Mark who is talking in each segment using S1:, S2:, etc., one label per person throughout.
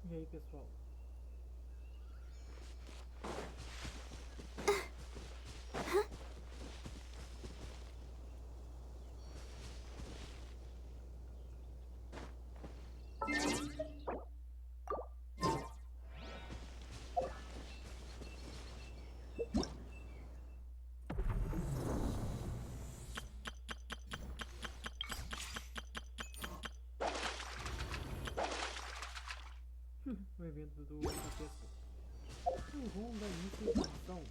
S1: E aí, pessoal? O evento do capeta. Vamos dar início à missão.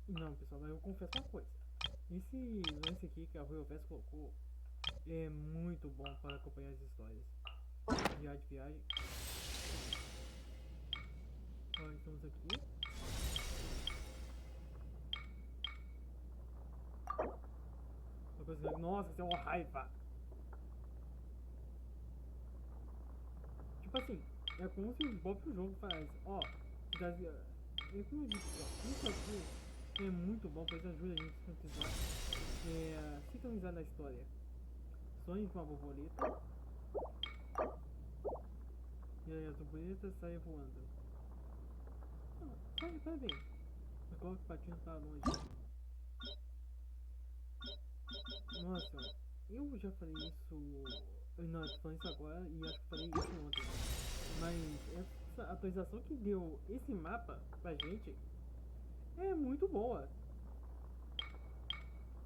S1: Não, pessoal, mas eu confesso uma coisa. Esse lance aqui que a Royal colocou é muito bom para acompanhar as histórias. Viagem. Olha, estamos aqui. Nossa, isso é uma raiva! Tipo assim, é como se o próprio jogo faz. Ó, é como eu disse, ó, isso aqui é muito bom, pois ajuda a gente a sintonizar na história. Sonhe com a borboleta. E aí a borboleta sai voando. Sai, vai bem. Eu coloco o patinho pra longe. Nossa, eu já falei isso. Não, eu tô falando isso agora e acho que falei isso ontem. Mas essa atualização que deu esse mapa pra gente é muito boa.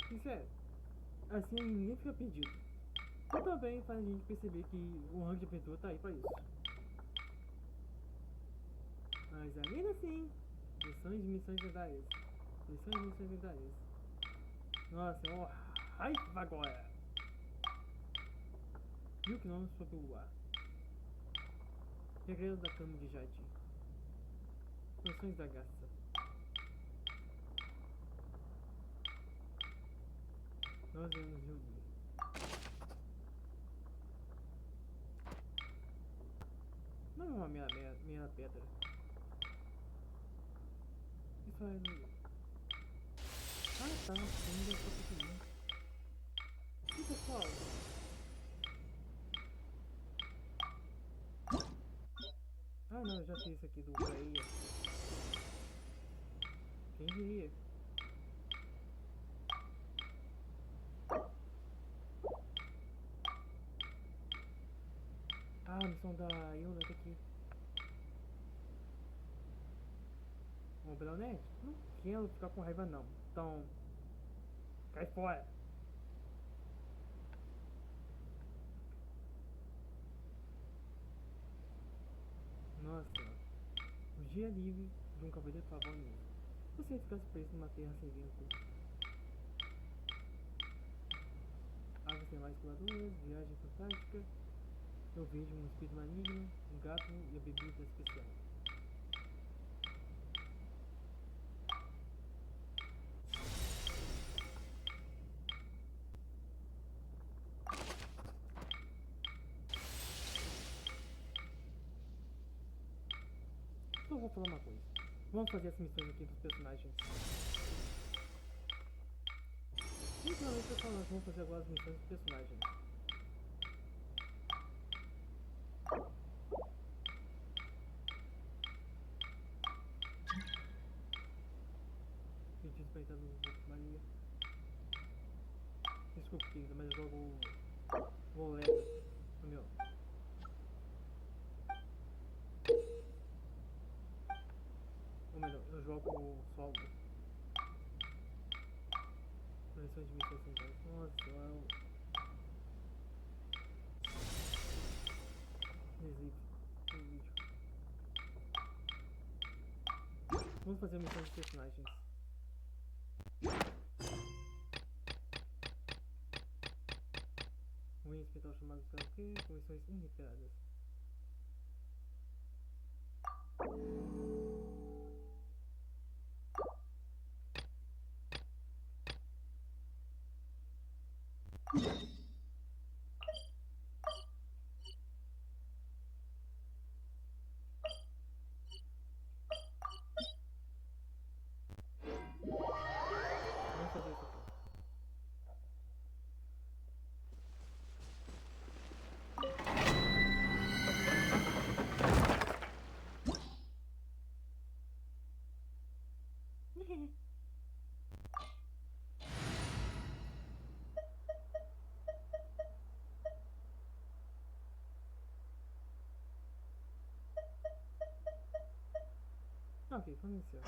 S1: Sincero, assim ninguém fica perdido. E também faz a gente perceber que o ranking de aventura tá aí pra isso. Mas ainda assim, missões lendárias. Missões lendárias. Nossa, ó, raiva agora! 1000 km sobre o ar. Segredo da cama de Jade. Canções da Garça. 9 anos de Uni. Não é uma mera pedra. Isso é no... Ah tá, ainda só pequenininho. E pessoal? Ah não, eu já fiz isso aqui do Freira. Quem diria? Ah, a missão da Yuna tá aqui. Ô, Bronete, não quero ficar com raiva não. Então, cai fora. Nossa, o dia livre de um cavaleiro favorito. Você ficasse preso numa terra sem vento. Aves tem mais curadoras, viagem fantástica. Eu vejo um espírito maligno, um gato e a bebida especial. Então eu vou falar uma coisa. Vamos fazer as missões aqui dos personagens. Literalmente pessoal, nós vamos fazer agora as missões dos personagens. Feitiço pra entrar no Maria. Desculpa, querida, mas eu jogo o lembra no meu. Ou melhor, eu jogo solo. Coleções de missões centrais. Nossa, eu desisto do vídeo. Vamos fazer missões de personagens. Um hospital chamado pelo quê? Comissões inesperadas. ok, forneceu.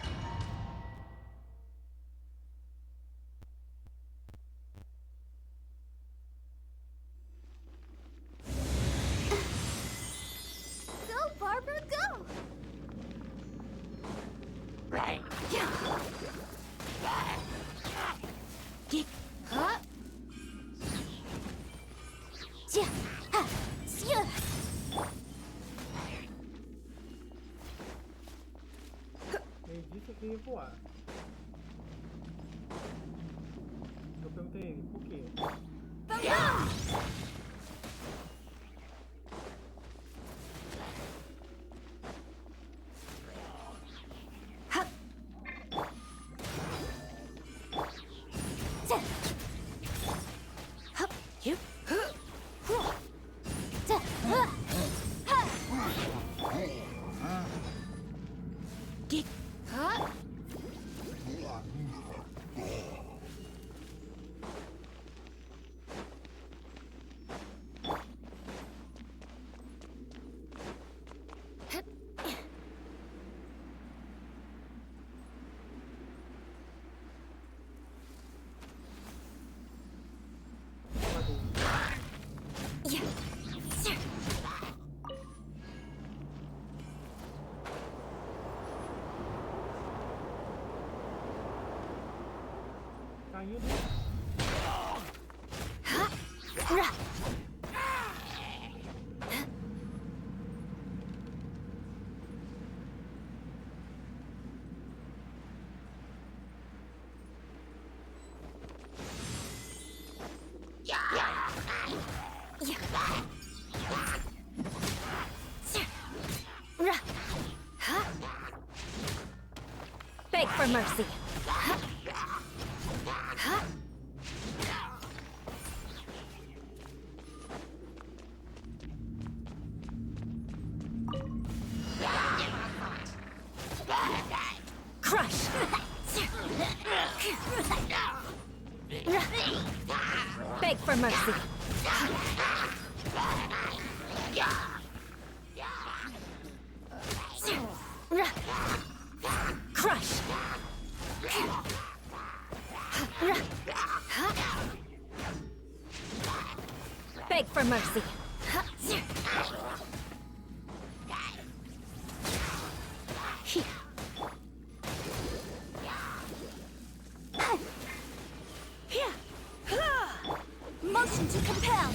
S2: Go, Barbara, go! Get up.
S1: Ele disse que ia voar. Eu perguntei a ele, por quê?
S2: Get up.
S1: Caindo.
S2: Beg for mercy. Crush. Beg for mercy. Crush. Beg for mercy. Motion to compel.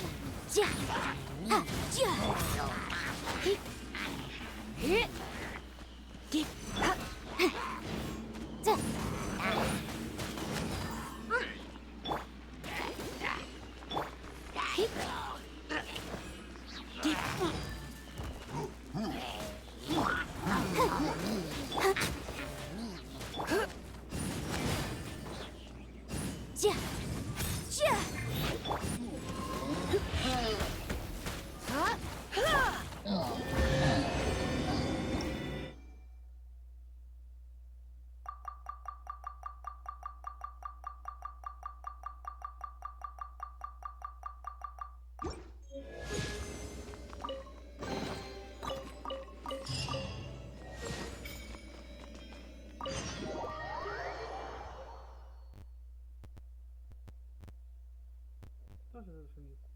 S1: Tô ajudando com isso.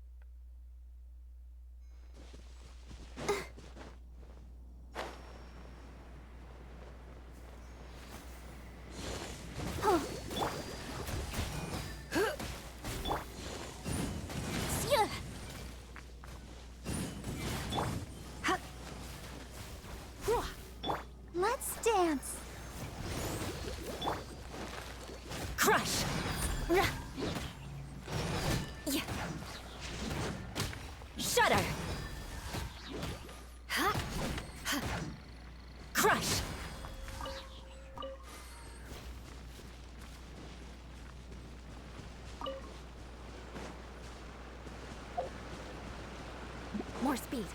S2: Let's dance. Crush. Shudder. Crush. More speed.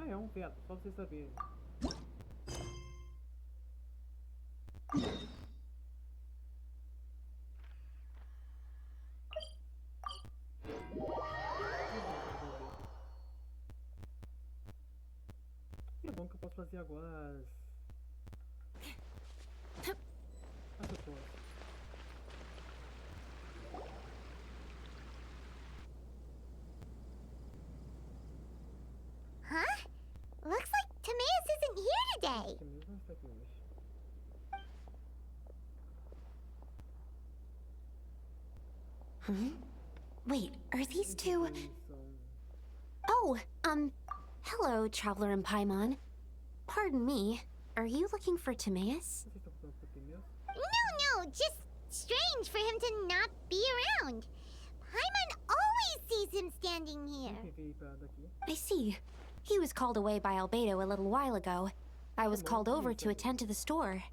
S1: Ah, é um feto, só pra vocês saberem. E é bom que eu posso fazer agora as pessoas.
S3: Huh? Looks like Timaeus isn't here today.
S1: Timeu não está aqui hoje.
S2: Wait, are these two?
S1: Eles são...
S2: Oh, hello, traveler in Paimon. Pardon me, are you looking for Timaeus?
S1: Vocês estão falando pro Timeu?
S3: No, just strange for him to not be around. Paimon always sees him standing here.
S1: Quem veio pra daqui?
S2: I see. He was called away by Albedo a little while ago. I was called over to attend to the store.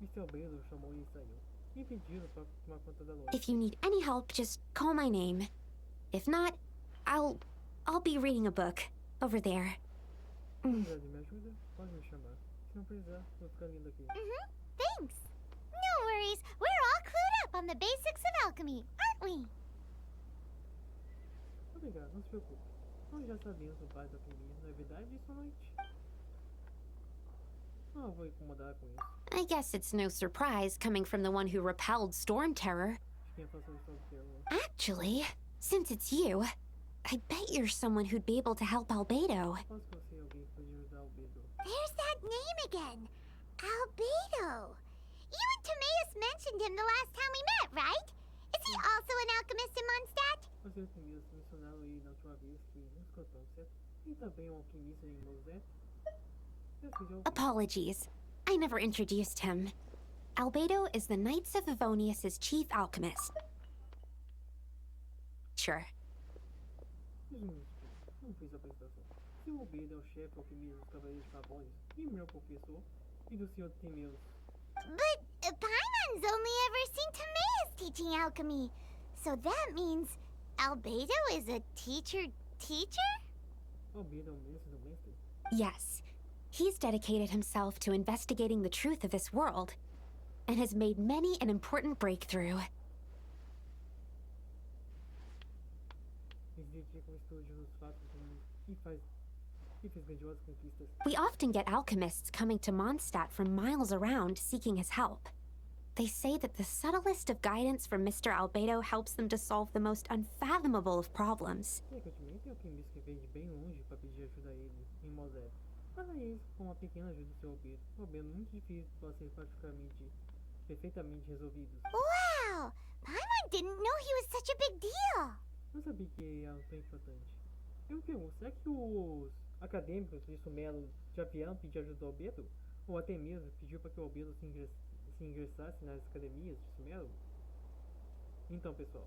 S1: Mr. Albedo chamou e saiu. Me pediram pra tomar conta da loja.
S2: If you need any help, just call my name. If not, I'll be reading a book over there.
S1: Se precisar de me ajuda, pode me chamar. Se não precisar, vou ficar lindo aqui.
S3: Thanks. No worries. We're all clued up on the basics of alchemy, aren't we?
S1: Obrigado, não se preocupe. Nós já sabemos o pai da alquimia, não é verdade? Isso à noite. Não vou incomodar com isso.
S2: I guess it's no surprise coming from the one who repelled Storm Terror.
S1: De quem passou isso ao terror.
S2: Actually, since it's you, I bet you're someone who'd be able to help Albedo.
S1: Posso que eu sei alguém que pode ajudar o Albedo?
S3: There's that name again. Albedo. You and Timaeus mentioned him the last time we met, right? Is he also an alchemist in Mondstadt?
S1: Os alquimistas mencionaram ele na última vez que não escutou, certo? E também um alquimista em Mosé. Eu fiz algo.
S2: Apologies, I never introduced him. Albedo is the Knights of Favonius' chief alchemist. Sure.
S1: Não fiz a apresentação. Seu Albedo é o chefe alquimista dos Cavaleiros de Favonius e meu professor e do Sr. Timeu.
S3: But Paimon's only ever seen Timaeus teaching alchemy. So that means Albedo is a teacher?
S1: Albedo é o mestre do mestre?
S2: Yes, he's dedicated himself to investigating the truth of this world, and has made many an important breakthrough.
S1: Ele se dedica ao estudo dos fatos do mundo e fez grandiosas conquistas.
S2: We often get alchemists coming to Mondstadt from miles around seeking his help. They say that the subtlest of guidance from Mr. Albedo helps them to solve the most unfathomable of problems.
S1: Frequentemente tem alquimista que veio de bem longe para pedir ajuda a ele em Mosé. Para isso, com uma pequena ajuda do seu Albedo, problema muito difícil pode ser perfeitamente resolvidos.
S3: Wow! Paimon didn't know he was such a big deal.
S1: Não sabia que era tão importante. Eu me pergunto, será que os acadêmicos de Sumelo já vieram pedir ajuda ao Albedo? Ou até mesmo pediu para que o Albedo se ingressasse nas academias de Sumelo? Então, pessoal,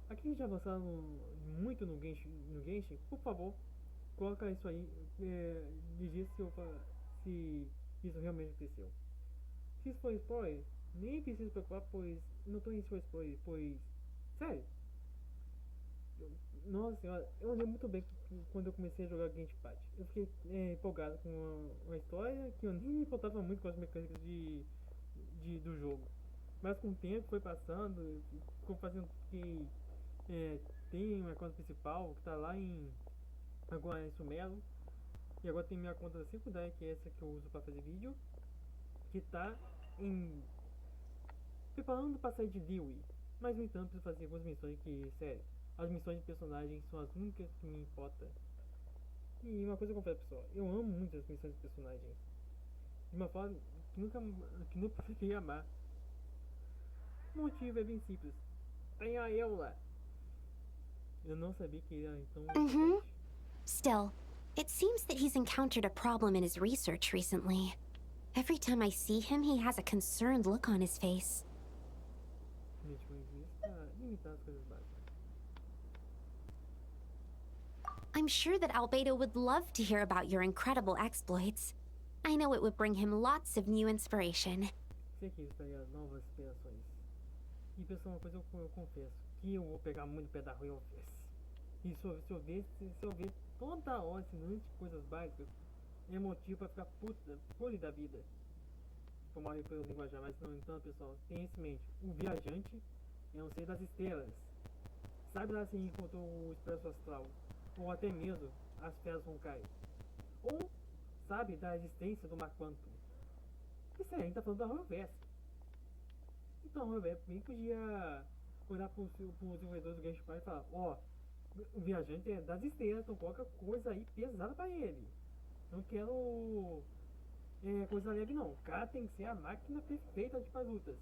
S1: aqui já avançaram muito no Genshin, por favor, coloca isso aí, diz se isso realmente aconteceu. Se isso for spoiler, nem preciso preocupar, pois não tô em spoiler, pois, sério, nossa senhora, eu lembro muito bem quando eu comecei a jogar Genshin. Eu fiquei empolgado com uma história que eu nem me importava muito com as mecânicas do jogo. Mas com o tempo foi passando, ficou fazendo que tem uma conta principal que tá lá agora em Sumelo. E agora tem minha conta secundaria, que é essa que eu uso para fazer vídeo, que tá preparando para sair de Dewey. Mas no entanto preciso fazer algumas missões que, sério, as missões de personagem são as únicas que me importam. E uma coisa eu confesso, pessoal, eu amo muito as missões de personagem. De uma forma que nunca fiquei amar. O motivo é bem simples. Tem a eu lá. Eu não sabia que era tão importante.
S2: Still, it seems that he's encountered a problem in his research recently. Every time I see him, he has a concerned look on his face.
S1: Gente, o inglês tá limitado às coisas básicas.
S2: I'm sure that Albedo would love to hear about your incredible exploits. I know it would bring him lots of new inspiration.
S1: Sei que eles pegaram novas inspirações. E pessoal, uma coisa eu confesso, que eu vou pegar muito pé da rua e eu vejo. E se eu ver toda hora ensinando coisas básicas é motivo pra ficar puto da vida. Foi mal pelo linguajar, mas não, então pessoal, tenha isso em mente. O viajante é um ser das estrelas. Sabe lá se encontrou o expresso astral, ou até mesmo as feras vão cair. Ou sabe da existência do mar quantum. Isso aí, a gente tá falando da Roverse. Então a Roverse bem podia olhar pro desenvolvedor do Genshin e falar, ó, o viajante é das estrelas, então coloca coisa aí pesada pra ele. Não quero coisa leve não. O cara tem que ser a máquina perfeita de as lutas.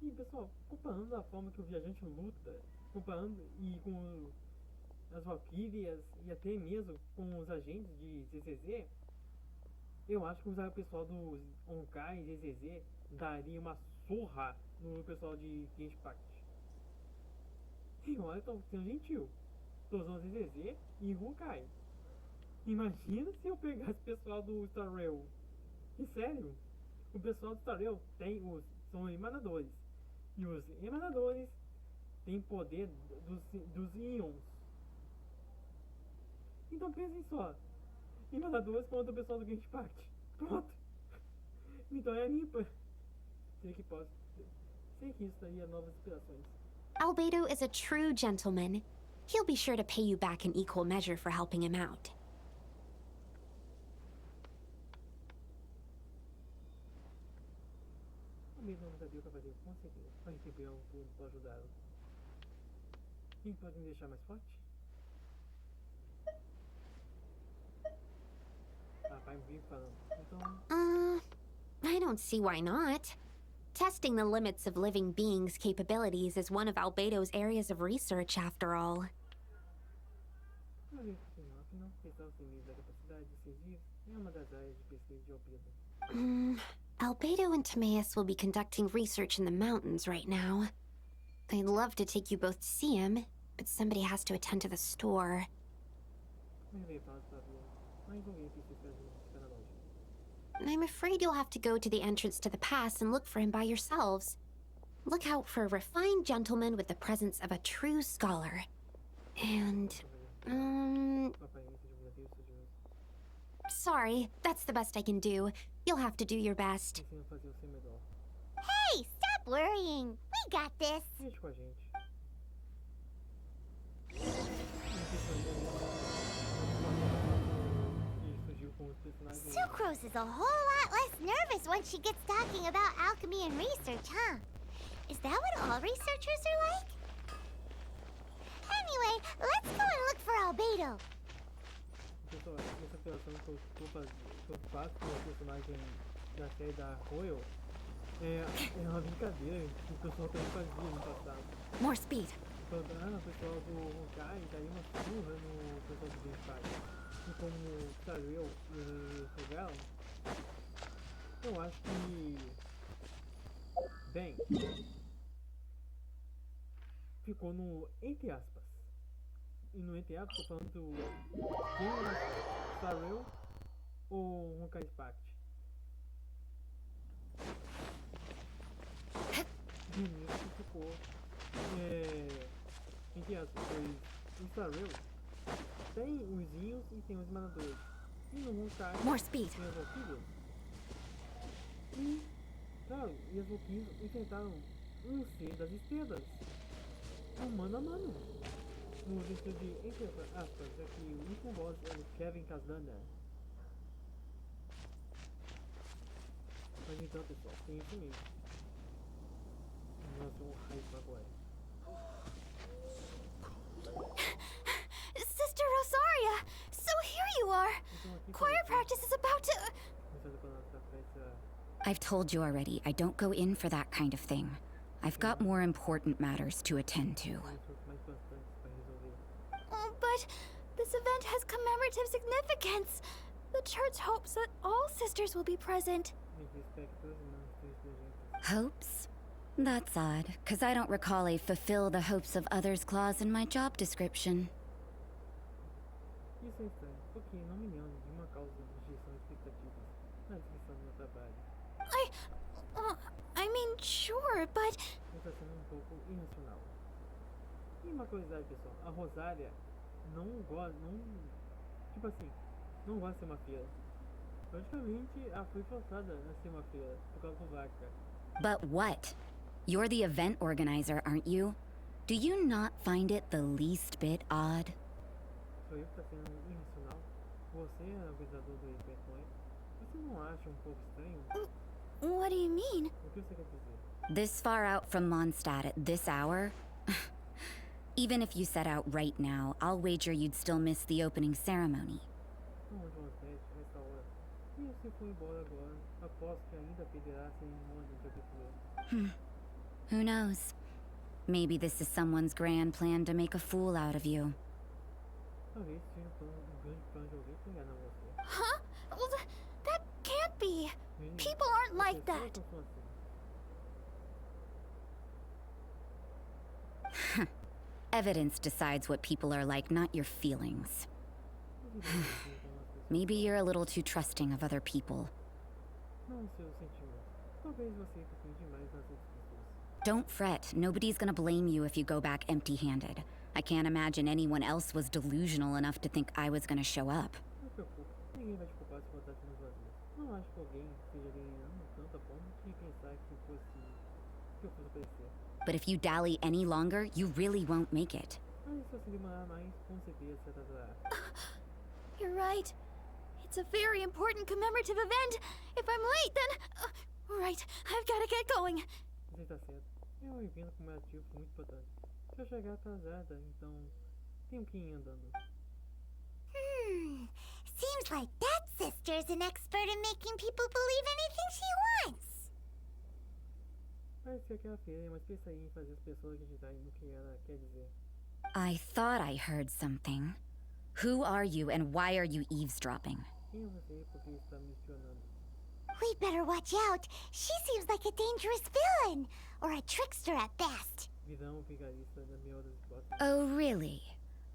S1: E pessoal, comparando a forma que o viajante luta, comparando e com as valquírias e até mesmo com os agentes de ZZZ, eu acho que o pessoal dos Onkai e ZZZ daria uma surra no pessoal de Genshin Impact. E olha, tô sendo gentil. Tô usando ZZZ e Honkai. Imagina se eu pegasse o pessoal do Star Rail. E sério, o pessoal do Star Rail são emanadores. E os emanadores têm poder dos íons. Então pensem só. Emanadores contra o pessoal do Genshin Impact. Pronto. Então é limpa. Sei que isso daria novas inspirações.
S2: Albedo is a true gentleman. He'll be sure to pay you back in equal measure for helping him out.
S1: Albedo não sabia o que fazer, com certeza. Mas receber um turno para ajudá-lo. Quem pode me deixar mais forte? Paimon vive falando. Então...
S2: I don't see why not. Testing the limits of living beings' capabilities is one of Albedo's areas of research, after all.
S1: Afinal, questão da capacidade de servir é uma das áreas de pesquisa de Albedo.
S2: Albedo and Timeus will be conducting research in the mountains right now. I'd love to take you both to see him, but somebody has to attend to the store. I'm afraid you'll have to go to the entrance to the pass and look for him by yourselves. Look out for a refined gentleman with the presence of a true scholar. And, sorry, that's the best I can do. You'll have to do your best.
S3: Hey, stop worrying. We got this. Sucrose is a whole lot less nervous once she gets talking about alchemy and research, huh? Is that what all researchers are like? Anyway, let's go and look for Albedo.
S1: Pessoal, essa alteração que eu faço com a personagem da série da Royal é uma brincadeira que o pessoal também fazia no passado.
S2: More speed.
S1: O pessoal do Honkai daria uma surra no pessoal do Genshin. E como o Timeu e revelam, eu acho que... Bem... Ficou no entre aspas. E no entre aspas, tô falando do... Quem é Timeu ou Honkai Impact? De início ficou... entre aspas, pois o Timeu tem os íons e tem os emanadores. E no Honkai tem as valquírias. E, claro, e as valquírias enfrentaram um ser das estrelas. Mano a mano. No texto de entre aspas, aqui o último boss é o Kevin Casdana. Mas então pessoal, tem isso mesmo. Nossa, um hype agora.
S2: Sister Rosaria! So here you are! Choir practice is about to...
S4: I've told you already, I don't go in for that kind of thing. I've got more important matters to attend to.
S2: Oh, but this event has commemorative significance. The church hopes that all sisters will be present.
S4: Hopes? That's odd, because I don't recall a fulfill the hopes of others clause in my job description.
S1: Isso é estranho, porque não me lembro de uma causa de rejeição de expectativas na descrição do meu trabalho.
S2: I mean, sure, but...
S1: Está sendo um pouco irracional. E uma curiosidade, pessoal, a Rosária não gosta, não, tipo assim, não gosta de ser uma freira. Praticamente, ela foi forçada a ser uma freira por causa do barraca.
S4: But what? You're the event organizer, aren't you? Do you not find it the least bit odd?
S1: Sou eu que tá sendo irracional? Você é o organizador do evento, não é? Você não acha um pouco estranho?
S2: What do you mean?
S1: O que você quer dizer?
S4: This far out from Mondstadt at this hour? Even if you set out right now, I'll wager you'd still miss the opening ceremony.
S1: Onde vão as mestres nessa hora? E se for embora agora, aposto que ainda perderá a cerimônia de abertura.
S4: Who knows? Maybe this is someone's grand plan to make a fool out of you.
S1: Talvez seja um grande plano de alguém que enganar você.
S2: Huh? Well, that can't be.
S1: Menino,
S2: People aren't like
S1: pessoas
S2: that.
S1: não são assim.
S4: Evidence decides what people are like, not your feelings.
S1: Duvido que eles sejam as pessoas.
S4: Maybe you're a little too trusting of other people.
S1: Não os seus sentimentos. Talvez você confie demais nas outras pessoas.
S4: Don't fret, nobody's gonna blame you if you go back empty-handed. I can't imagine anyone else was delusional enough to think I was gonna show up.
S1: Não se preocupe, ninguém vai te culpar se voltar de mãos vazias. Não acho que alguém esteja ganhando tanto a ponto de pensar que eu fosse aparecer.
S4: But if you dally any longer, you really won't make it.
S1: Mas se você demorar mais, com certeza se atrasará.
S2: You're right. It's a very important commemorative event. If I'm late, then... right, I've gotta get going.
S1: Você está certo. É um evento comemorativo muito importante. Se eu chegar atrasada, então tenho que ir andando.
S3: Seems like that sister's an expert in making people believe anything she wants.
S1: Parece que aquela feira é uma especialista em fazer as pessoas acreditarem no que ela quer dizer.
S4: I thought I heard something. Who are you and why are you eavesdropping?
S1: Quem é você e por que está me espionando?
S3: We'd better watch out. She seems like a dangerous villain, or a trickster at best.
S1: Vilão vigarista da melhor das hipóteses.
S4: Oh, really?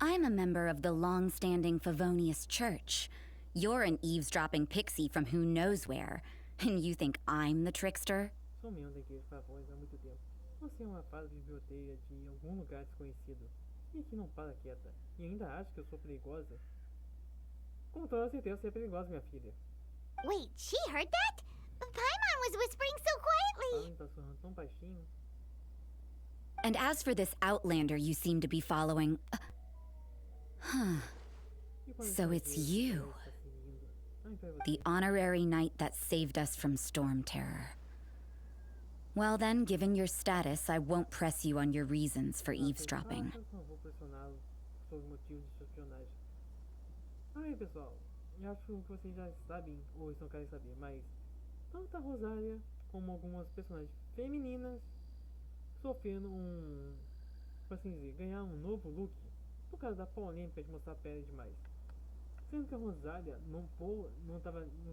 S4: I'm a member of the long-standing Favonius Church. You're an eavesdropping pixie from who knows where, and you think I'm the trickster?
S1: Sou membro da igreja Favões há muito tempo. Você é uma fada biblioteca de algum lugar desconhecido. E aqui não para quieta. E ainda acha que eu sou perigosa? Com toda certeza você é perigosa, minha filha.
S3: Wait, she heard that? Paimon was whispering so quietly.
S1: Paimon tá sorrindo tão baixinho.
S4: And as for this outlander you seem to be following...
S1: E quando
S4: So
S1: você
S4: it's
S1: vê
S4: you.
S1: ela está seguindo? Ah, então é você.
S4: The honorary knight that saved us from storm terror. Well then, given your status, I won't press you on your reasons for eavesdropping.
S1: Eu não vou pressioná-lo sobre motivos de sua espionagem. Aí, pessoal, eu acho que vocês já sabem, ou estão querendo saber, mas tanto a Rosália como algumas personagens femininas sofrendo como assim dizer, ganhar um novo look por causa da polêmica de mostrar a pele demais. Sendo que a Rosália não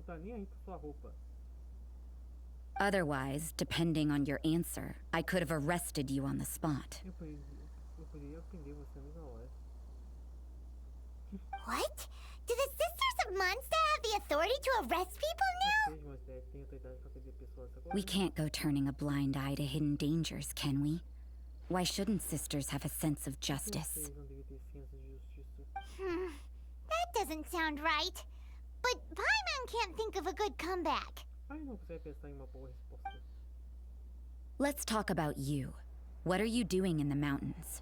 S1: tá nem aí com sua roupa.
S4: Otherwise, depending on your answer, I could have arrested you on the spot.
S1: Eu poderia ofender você na mesma hora.
S3: What? Do the Sisters of Mondstadt have the authority to arrest people now?
S1: Vocês, Moisés, têm autoridade para prender pessoas agora?
S4: We can't go turning a blind eye to hidden dangers, can we? Why shouldn't sisters have a sense of justice?
S1: Vocês não devem ter senso de justiça.
S3: That doesn't sound right. But Paimon can't think of a good comeback.
S1: Ai, não consegue pensar em uma boa resposta.
S4: Let's talk about you. What are you doing in the mountains?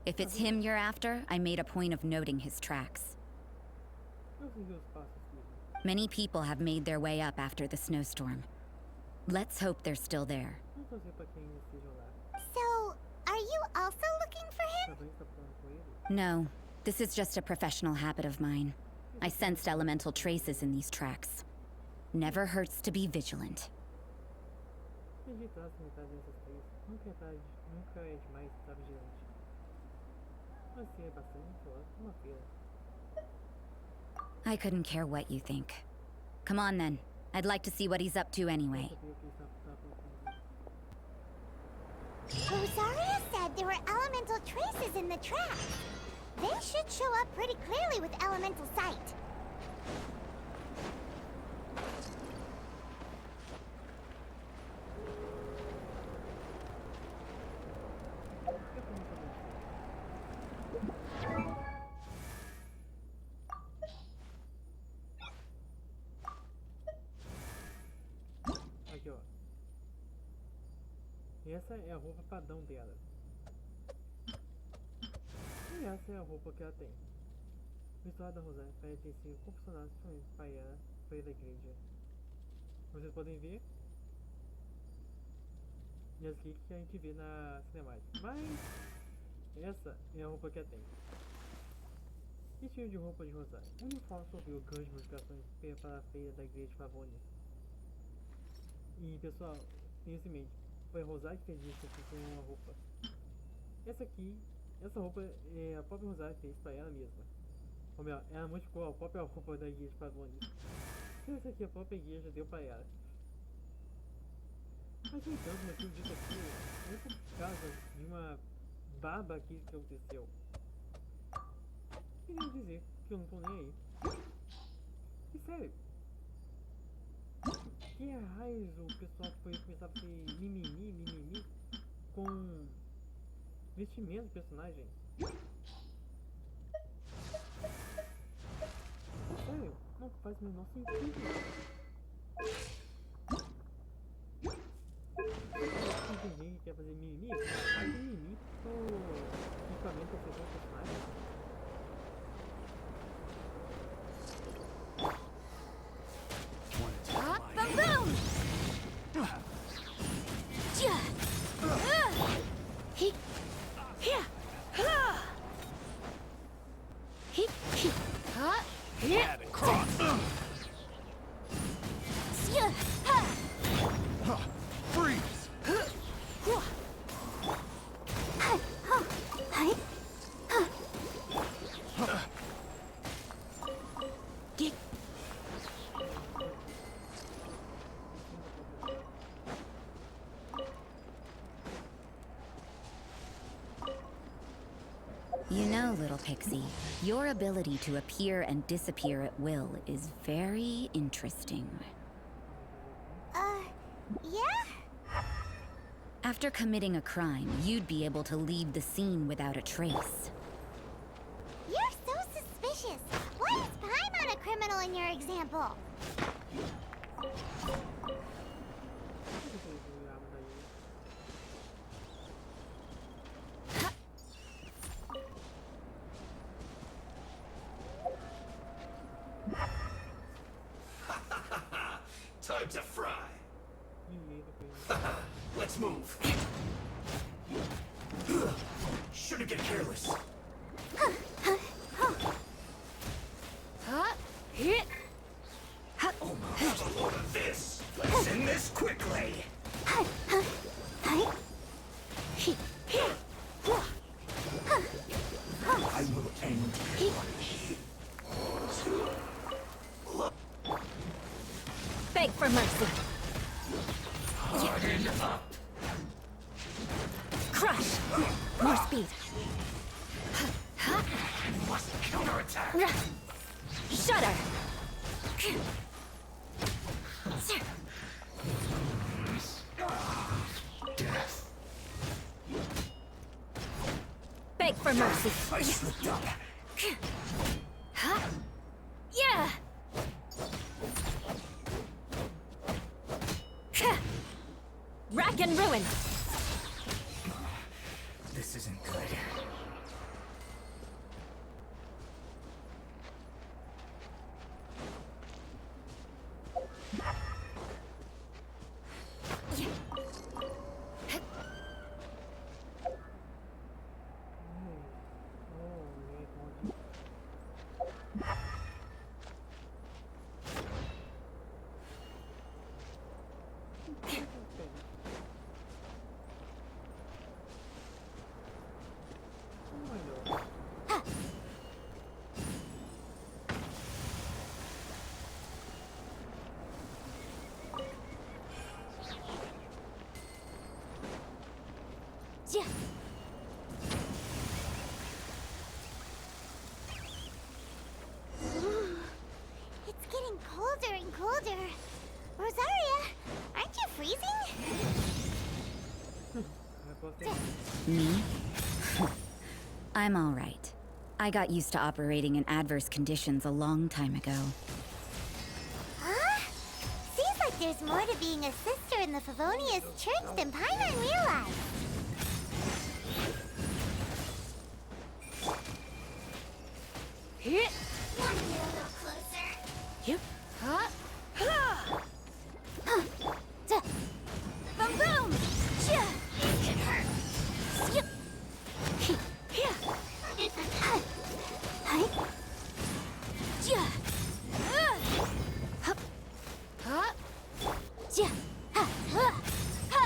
S4: If it's him you're after, I made a point of noting his tracks.
S1: Eu segui os passos dele.
S4: Many people have made their way up after the snowstorm. Let's hope they're still there.
S1: Vamos torcer para que ainda estejam lá.
S3: So, are you also looking for him?
S1: Talvez está falando com ele.
S4: No, this is just a professional habit of mine. I sensed elemental traces in these tracks. Never hurts to be vigilant.
S1: Digitar as metades dessas três nunca é demais estar vigilante. Mas sim, é bastante ótimo uma feira.
S4: I couldn't care what you think. Come on then. I'd like to see what he's up to anyway.
S1: Saber o que ele está procurando.
S3: Rosaria said there were elemental traces in the tracks. They should show up pretty clearly with elemental sight.
S1: essa é a roupa padrão dela. E essa é a roupa que ela tem. O ritual da Rosária parece ter sido proporcionado somente para ela, Freira da igreja. Vocês podem ver e as cliques que a gente vê na cinemática. Mas essa é a roupa que ela tem. Estilo de roupa de Rosário. O uniforme sofreu grandes modificações para a Freira da igreja de Favonius. E pessoal, tenha isso em mente. Foi a Rosário que fez isso com uma roupa. Essa roupa é a própria Rosário fez para ela mesma. Ou melhor, ela modificou a própria roupa da igreja de Favonius. Essa aqui a própria igreja deu para ela. Mas no entanto, o motivo disso aqui é por causa de uma baba aqui que aconteceu. Queria dizer que eu não tô nem aí. E sério, que raios o pessoal foi começar a fazer mimimi com vestimento do personagem? Sério, não faz o menor sentido. Tem gente que quer fazer mimimi, faz mimimi pro equipamento que ofereceu o personagem.
S4: You know, little pixie, your ability to appear and disappear at will is very interesting.
S3: Yeah?
S4: After committing a crime, you'd be able to leave the scene without a trace.
S3: You're so suspicious. Why is Paimon a criminal in your example?
S5: Time to fry. Let's move. Shouldn't get careless. Oh, have a load of this. Let's end this quickly. I will end this.
S4: Beg for mercy.
S5: Harden up.
S4: Crush. More speed.
S5: Must counterattack.
S4: Shudder.
S5: Death.
S4: Beg for mercy.
S5: I slipped up.
S4: Yeah. Rack and ruin.
S5: This isn't good.
S3: Yeah. It's getting colder and colder. Rosaria, aren't you freezing?
S4: Me? I'm all right. I got used to operating in adverse conditions a long time ago.
S3: Huh? Seems like there's more to being a sister in the Favonius Church than Paimon realized.
S2: Hit.
S3: Want to get a little closer?
S2: Yep. Boom boom. Yeah.
S3: This can hurt.
S2: Yep. Yeah. Hi. Yeah. Hup. Hup. Yeah. Ha. Ha. Ha.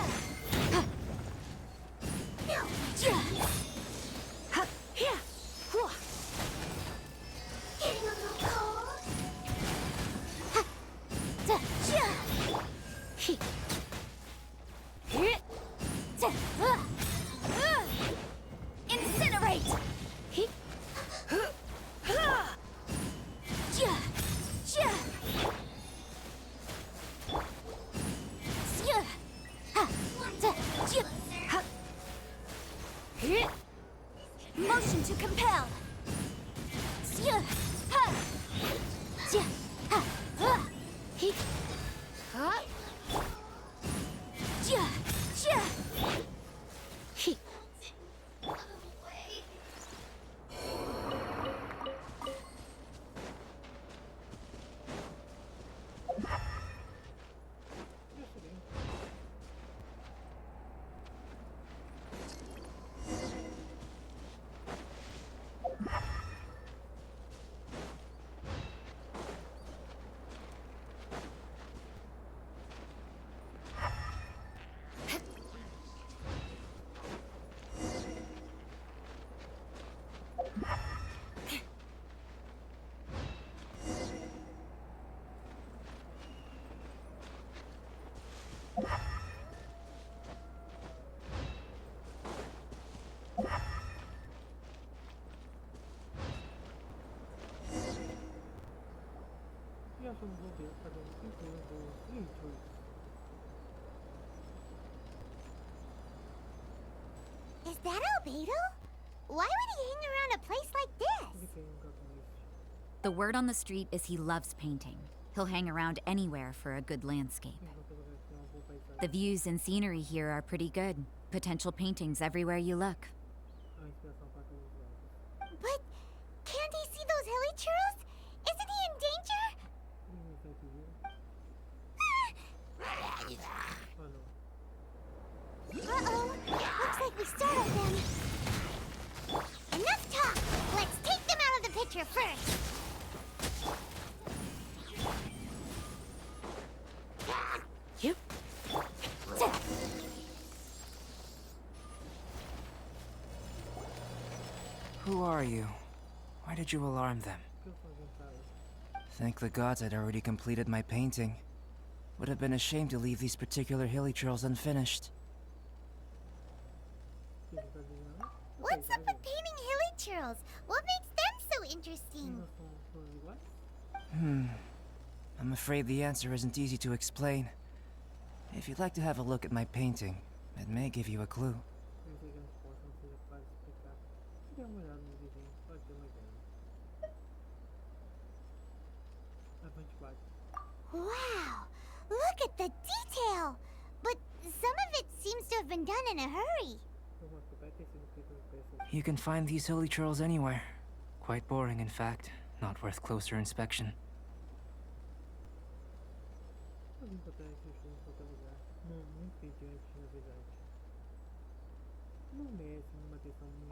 S3: No.
S2: Yeah. Hup. Yeah. Whoa.
S3: Getting a little cold?
S2: Ha. Da. Yeah. He. Hit. Da. Incinerate. He. Yeah. Yeah. Yeah. Ha. Da. Yeah. Ha. Hit. Motion to compel. Yeah. Ha. Yeah. Ha. Ha. He. Ha. Yeah. Yeah. He.
S1: E acho que eu vou ver fazendo pintura do intro.
S3: Is that Albedo? Why would he hang around a place like this?
S4: The word on the street is he loves painting. He'll hang around anywhere for a good landscape. The views and scenery here are pretty good. Potential paintings everywhere you look.
S3: But can't he see those hilichurls? Isn't he in danger? Uh-oh. Looks like we startled them. Enough talk! Let's take them out of the picture first!
S2: Yep.
S6: Who are you? Why did you alarm them? Thank the gods I'd already completed my painting. Would have been a shame to leave these particular hilichurls unfinished.
S3: What's up with painting hilichurls? What makes them so interesting?
S6: I'm afraid the answer isn't easy to explain. If you'd like to have a look at my painting, it may give you a clue.
S3: Wow! Look at the detail! But some of it seems to have been done in a hurry.
S6: You can find these hilichurls anywhere. Quite boring, in fact. Not worth closer inspection.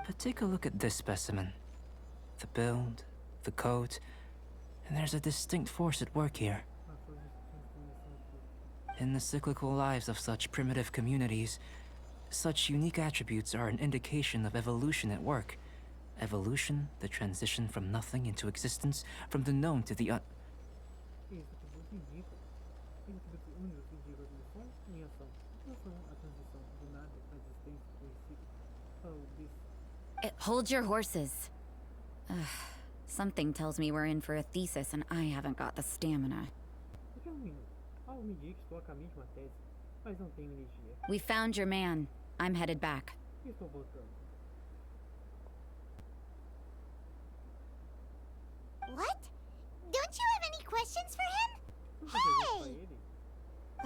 S6: But take a look at this specimen. The build, the coat, and there's a distinct force at work here. In the cyclical lives of such primitive communities, such unique attributes are an indication of evolution at work. Evolution, the transition from nothing into existence, from the known to the
S4: Hold your horses. Something tells me we're in for a thesis and I haven't got the stamina. We found your man. I'm headed back.
S3: What? Don't you have any questions for him? Hey!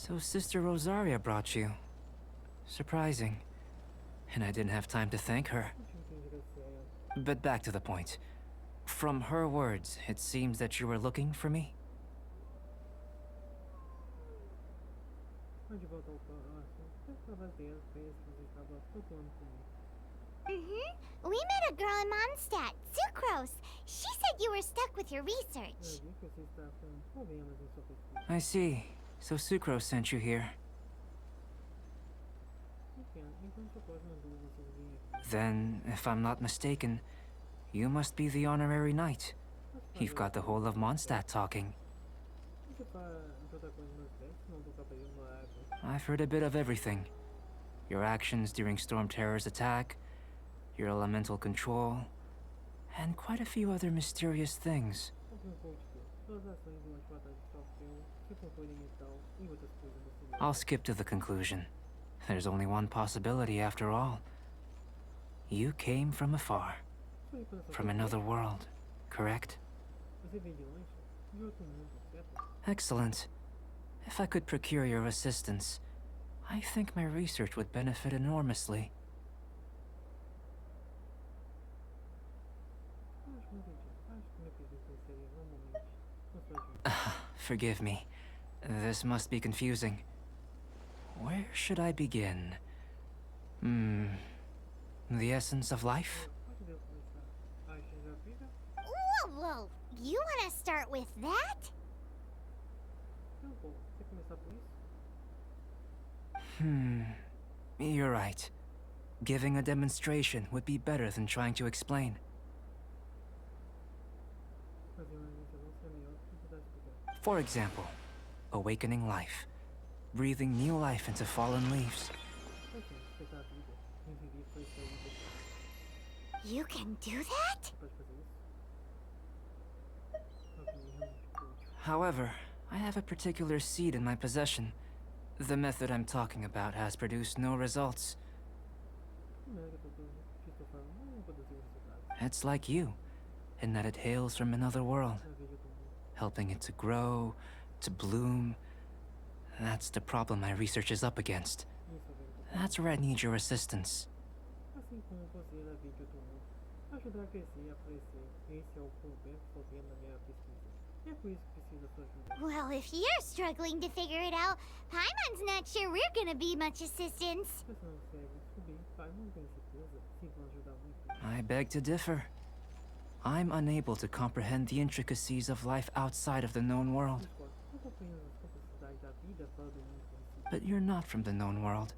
S6: So Sister Rosaria brought you. Surprising. And I didn't have time to thank her. But back to the point. From her words, it seems that you were looking for me?
S1: Mas de volta ao assunto, através dela, penso que você estava flutuando comigo.
S3: We met a girl in Mondstadt, Sucrose. She said you were stuck with your
S1: Eu
S3: research.
S1: vi que você está com problemas em sua pesquisa.
S6: I see. So Sucrose sent you here.
S1: Entendo, então Sucrose mandou você vir aqui.
S6: Then, if I'm not mistaken, you must be the honorary knight. You've got the whole of Mondstadt talking.
S1: Você fala de outra coisa nos versos, não do cabelo no água.
S6: I've heard a bit of everything. Your actions during Storm Terror's attack, your elemental control, and quite a few other mysterious things.
S1: Ouvi pouco de tudo. Suas ações durante o ataque de Sofreu, seu controle mental e outras coisas do cinema.
S6: I'll skip to the conclusion. There's only one possibility after all. You came from afar,
S1: Sua reputação
S6: from
S1: foi
S6: another world, correct?
S1: Você veio de longe? De outro mundo, certo?
S6: Excellent. If I could procure your assistance, I think my research would benefit enormously.
S1: Acho que não entendi. Acho que minha pergunta seria normalmente com sua ajuda.
S6: Forgive me. This must be confusing. Where should I begin? The essence of life?
S1: Pode eu começar? Acho da vida?
S3: Whoa, you want to start with that?
S1: Então, bom, você começar por isso?
S6: You're right. Giving a demonstration would be better than trying to explain.
S1: Fazer uma demonstração seria melhor do que tentar explicar.
S6: For example, awakening life. Breathing new life into fallen leaves.
S1: Ok, respeitar a vida. Reviver foi saída.
S3: You can do that?
S1: Pode fazer isso? Ok, realmente útil.
S6: However, I have a particular seed in my possession. The method I'm talking about has produced no results.
S1: Não é que eu estou falando, não produziu resultados.
S6: It's like you, in that it hails from another world,
S1: Na vez de outro mundo.
S6: helping it to grow, to bloom. That's the problem my research is up against.
S1: Isso, velho.
S6: That's where I need your assistance.
S1: Assim como você na vida de outro mundo. Ajudar a crescer e a florescer. Esse é o problema que estou vendo na minha pesquisa. E é por isso que preciso da sua ajuda.
S3: Well, if you're struggling to figure it out, Paimon's not sure we're gonna be much assistance.
S1: Se você não consegue descobrir, pai, não tenho certeza se vão ajudar muito.
S6: I beg to differ. I'm unable to comprehend the intricacies of life outside of the known world.
S1: Discordo. Não compreendo as complexidades da vida fora do mundo conhecido.
S6: But you're not from the known world.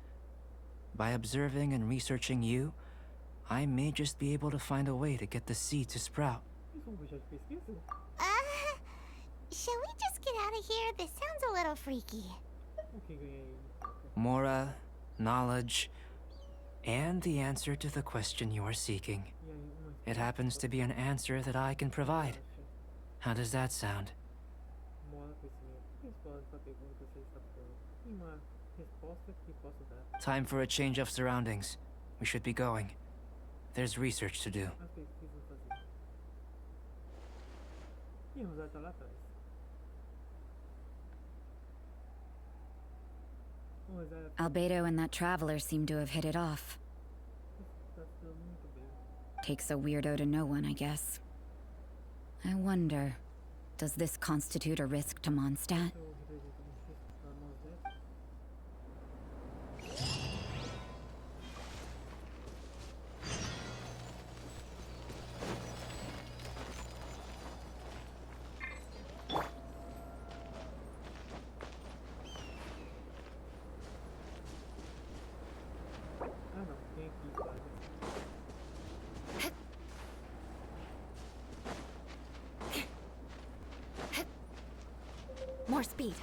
S6: By observing and researching you, I may just be able to find a way to get the seed to sprout.
S1: Isso é um projeto de pesquisa?
S3: Shall we just get out of here? This sounds a little freaky.
S1: O que ganhei?
S6: Mora, knowledge, and the answer to the question you are seeking.
S1: E aí, uma
S6: It happens to be an answer that I can provide. How does that sound?
S1: mora conhecimento. Resposta para a pergunta que você está procurando. E uma resposta que posso dar.
S6: Time for a change of surroundings. We should be going. There's research to do.
S1: As pesquisas fazer. E a Rosário está lá atrás. Rosário
S4: Albedo and that traveler seem to have hit it off.
S1: está se dando muito bem.
S4: Takes a weirdo to know one, I guess. I wonder, does this constitute a risk to Mondstadt?
S1: Eu represento um risco para nós dessa. Ah não, tem aqui espada.
S2: More speed.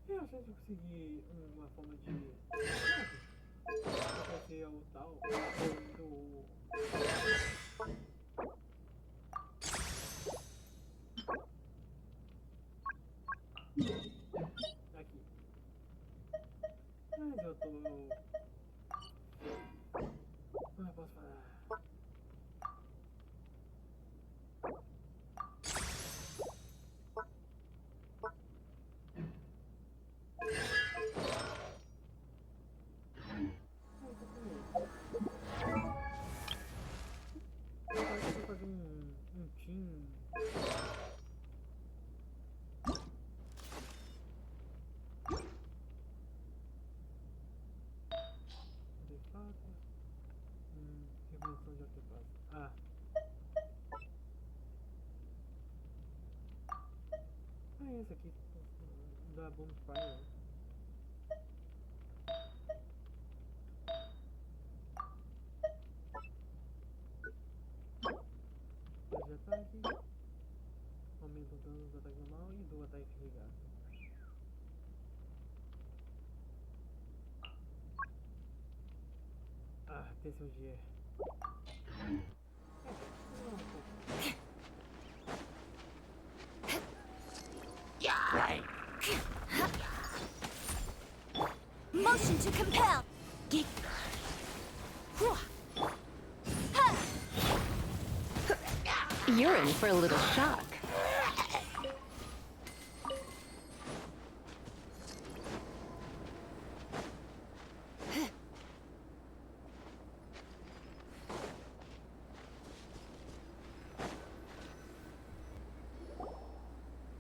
S1: Eu achei que eu consegui uma forma de. tal, aqui. Mas eu tô... Como eu posso falar? Fazer um team. Artefato. Revolução de artefato. Ah. Ah, esse aqui. Da bonfire. Ataque, aumenta o dano do ataque normal e do ataque ligado. Ah, TCG.
S3: Motion to compel.
S7: You're in for a little shock.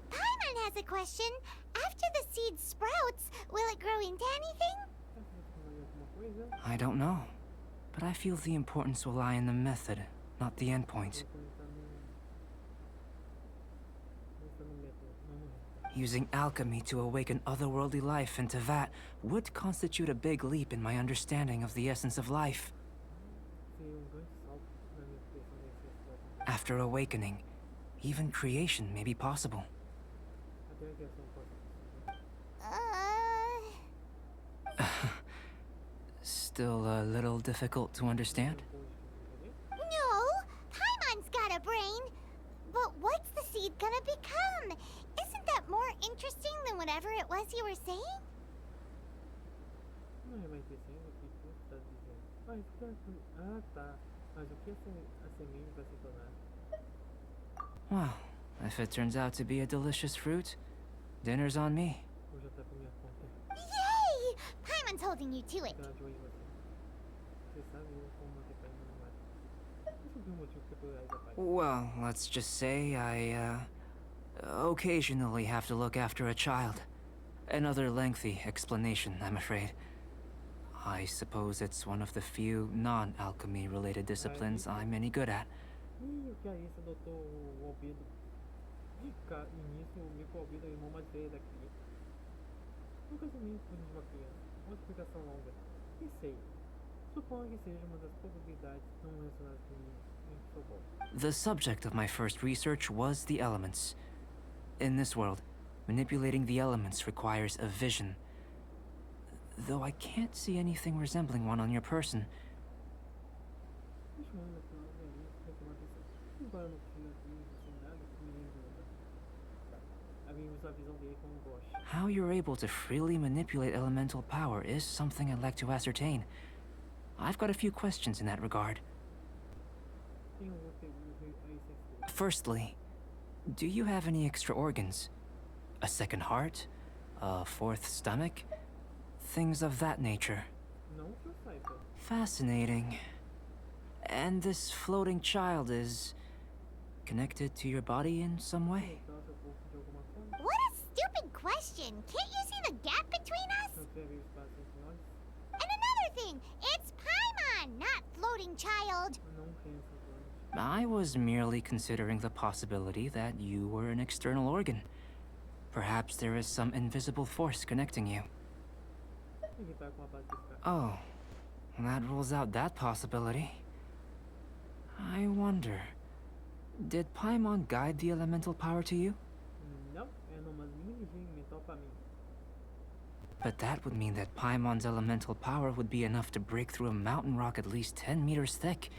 S3: Paimon has a question. After the seed sprouts, will it grow into anything?
S6: I don't know, but I feel the importance will lie in the method, not the endpoint. Using alchemy to awaken otherworldly life into that would constitute a big leap in my understanding of the essence of life. After awakening, even creation may be possible. Still a little difficult to understand?
S3: No, Paimon's got a brain. But what's the seed gonna become? Isn't that more interesting than whatever it was you were saying?
S1: Não é mais interessante o que tu está dizendo. Ah, isso tá... Ah, tá. Mas o que a semente vai se tornar?
S6: Well, if it turns out to be a delicious fruit, dinner's on me.
S1: Vou já tá com minha conta.
S3: Yay! Paimon's holding you to it.
S1: Tá de olho em você. Você sabe como manter Paimon no mar. Isso viu o motivo que tu aí da página.
S6: Well, let's just say I, occasionally have to look after a child. Another lengthy explanation, I'm afraid. I suppose it's one of the few non-alchemy related disciplines I'm any good at.
S1: Ih, o que é isso, doutor Albedo? E nisso, o Mico Albedo é o irmão mais velho daqui. Nunca se me de uma criança. Uma explicação longa. E sei. Suponho que seja uma das probabilidades não relacionadas com Sobol.
S6: The subject of my first research was the elements. In this world, manipulating the elements requires a vision. Though I can't see anything resembling one on your person. How you're able to freely manipulate elemental power is something I'd like to ascertain. I've got a few questions in that regard. Firstly, do you have any extra organs? A second heart? A fourth stomach? Things of that nature. Fascinating. And this floating child is connected to your body in some way?
S3: What a stupid question! Can't you see the gap between us? And another thing, it's Paimon, not floating child.
S6: I was merely considering the possibility that you were an external organ. Perhaps there is some invisible force connecting you. Oh, that rules out that possibility. I wonder, did Paimon guide the elemental power to you? But that would mean that Paimon's elemental power would be enough to break through a mountain rock at least 10 meters thick,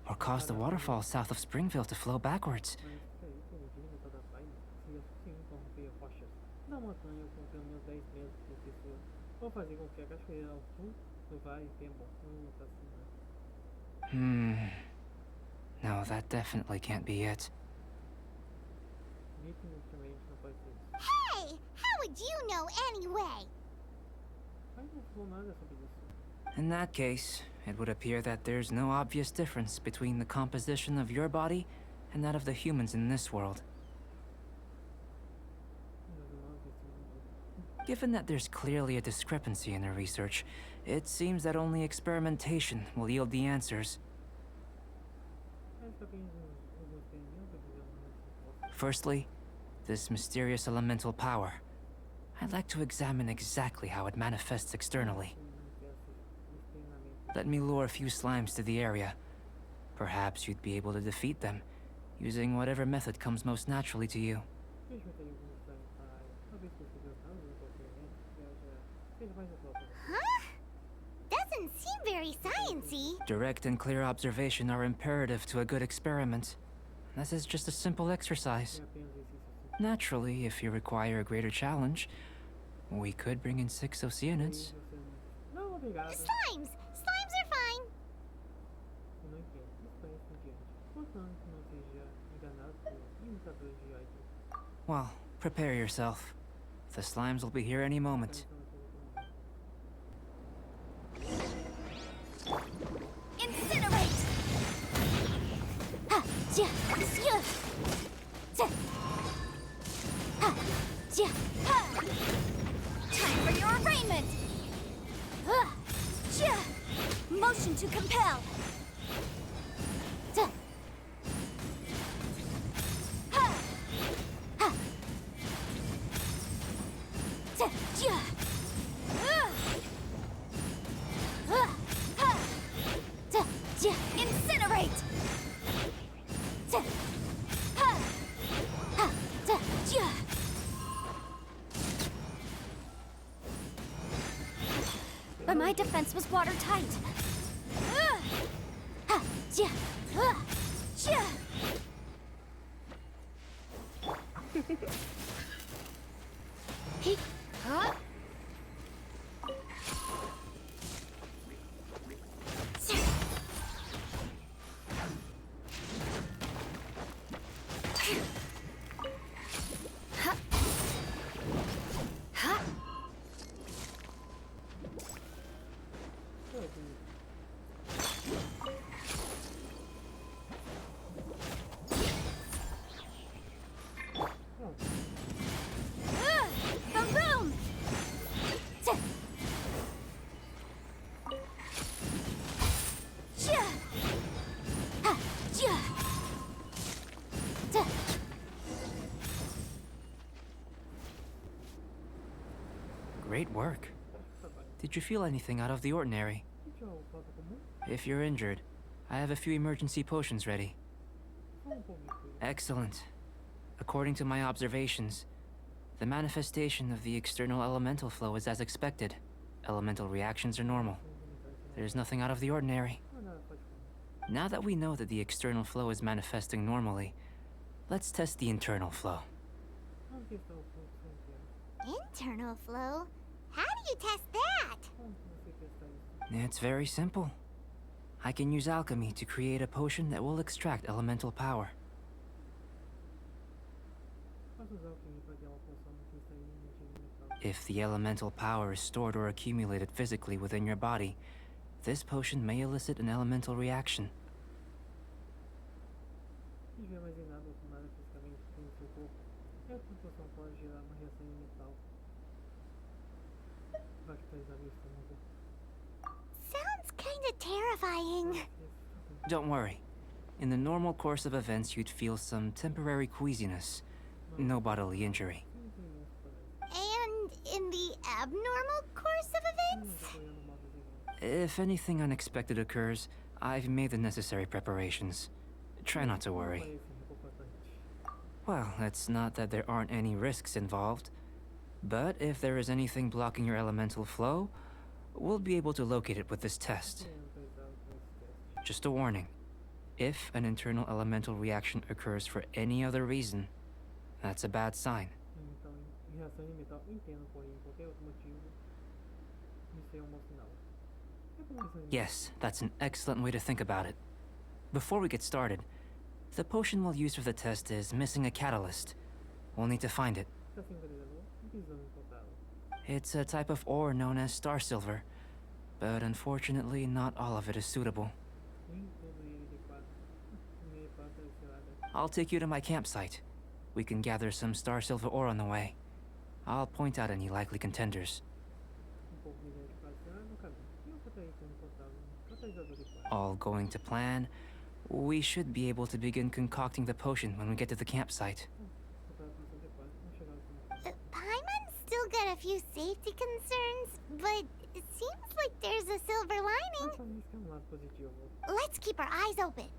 S6: or cause the waterfall south of Springville to flow backwards.
S1: Mas peraí, que energia voltada da Paimon seria suficiente para romper rochas da montanha com pelo menos 10 metros de espessura, ou fazer com que a cachoeira ao sul do vale tenha pra cima.
S6: No, that definitely can't be it.
S1: Definitivamente não pode ser isso.
S3: Hey! How would you know anyway?
S1: Mas não falou nada sobre isso.
S6: In that case, it would appear that there's no obvious difference between the composition of your body and that of the humans in this world.
S1: Os humanos desse mundo.
S6: Given that there's clearly a discrepancy in their research, it seems that only experimentation will yield the answers.
S1: Mas talvez algum experimento dizer uma resposta.
S6: Firstly, this mysterious elemental power. I'd like to examine exactly how it manifests externally. Let me lure a few slimes to the area. Perhaps you'd be able to defeat them, using whatever method comes most naturally to you.
S1: Eu juntaria alguns slimes para a área. Talvez consiga usá-los em qualquer evento que seja mais atual para você.
S3: Huh? Doesn't seem very sciencey.
S6: Direct and clear observation are imperative to a good experiment. This is just a simple exercise.
S1: É apenas exercício simples.
S6: Naturally, if you require a greater challenge, we could bring in 6 Oceanids.
S1: Não, obrigado.
S3: Slimes! Slimes are fine.
S1: Eu não entendo. Isso parece um diante. Portanto, não seja enganado por imitadores de item.
S6: Well, prepare yourself. The slimes will be here any moment.
S3: Incinerate! Ha! Ja! Sya! Ja! Ha! Ja! Ha! Time for your arraignment! Ha! Ja! Motion to compel! Ja! Ha! Ha! Ja! Ja! Incinerate! But my defense was watertight. Huh? Boom!
S6: Great work. Did you feel anything out of the ordinary?
S1: Sentiu algo fora do comum?
S6: If you're injured, I have a few emergency potions ready.
S1: Só pouco.
S6: Excellent. According to my observations, the manifestation of the external elemental flow is as expected. Elemental reactions are normal. There's nothing out of the ordinary.
S1: Não é nada fora de comum.
S6: Now that we know that the external flow is manifesting normally, let's test the internal flow.
S1: Vamos testar o fluxo interno.
S3: Internal flow? How do you test that?
S1: Como que você testar isso?
S6: It's very simple. I can use alchemy to create a potion that will extract elemental power.
S1: Posso usar alquimia para criar uma poção que extrai energia elemental.
S6: If the elemental power is stored or accumulated physically within your body, this potion may elicit an elemental reaction.
S1: Se estiver armazenado ou tomado fisicamente no seu corpo, essa poção pode gerar uma reação elemental. Vai cristalizar meu estômago.
S3: Sounds kinda terrifying.
S6: Don't worry. In the normal course of events, you'd feel some temporary queasiness. No bodily injury.
S3: And in the abnormal course of events?
S6: If anything unexpected occurs, I've made the necessary preparations. Try not to worry. Well, it's not that there aren't any risks involved, But if there is anything blocking your elemental flow, we'll be able to locate it with this test. Just a warning. If an internal elemental reaction occurs for any other reason, that's a bad sign.
S1: Então, reação elemental interna, porém, qualquer outro motivo, isso é um mau sinal.
S6: Yes, that's an excellent way to think about it. Before we get started, the potion we'll use for the test is missing a catalyst. We'll need to find it. It's a type of ore known as star silver, but unfortunately not all of it is suitable. I'll take you to my campsite. We can gather some star silver ore on the way. I'll point out any likely contenders. All going to plan, we should be able to begin concocting the potion when we get to the campsite.
S3: Paimon's still got a few safety concerns, but it seems like there's a silver lining. Let's keep our eyes open.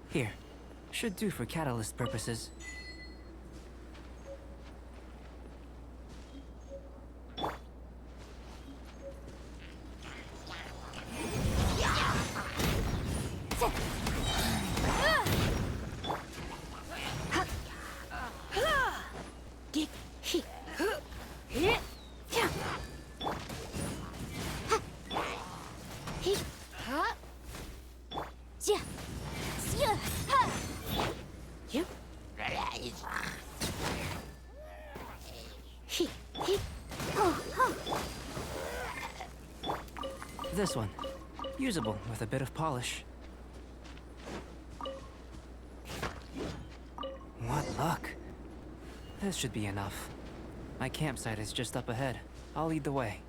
S6: Here. Should do for catalyst purposes. This one. Usable with a bit of polish. What luck. This should be enough. My campsite is just up ahead. I'll lead the way.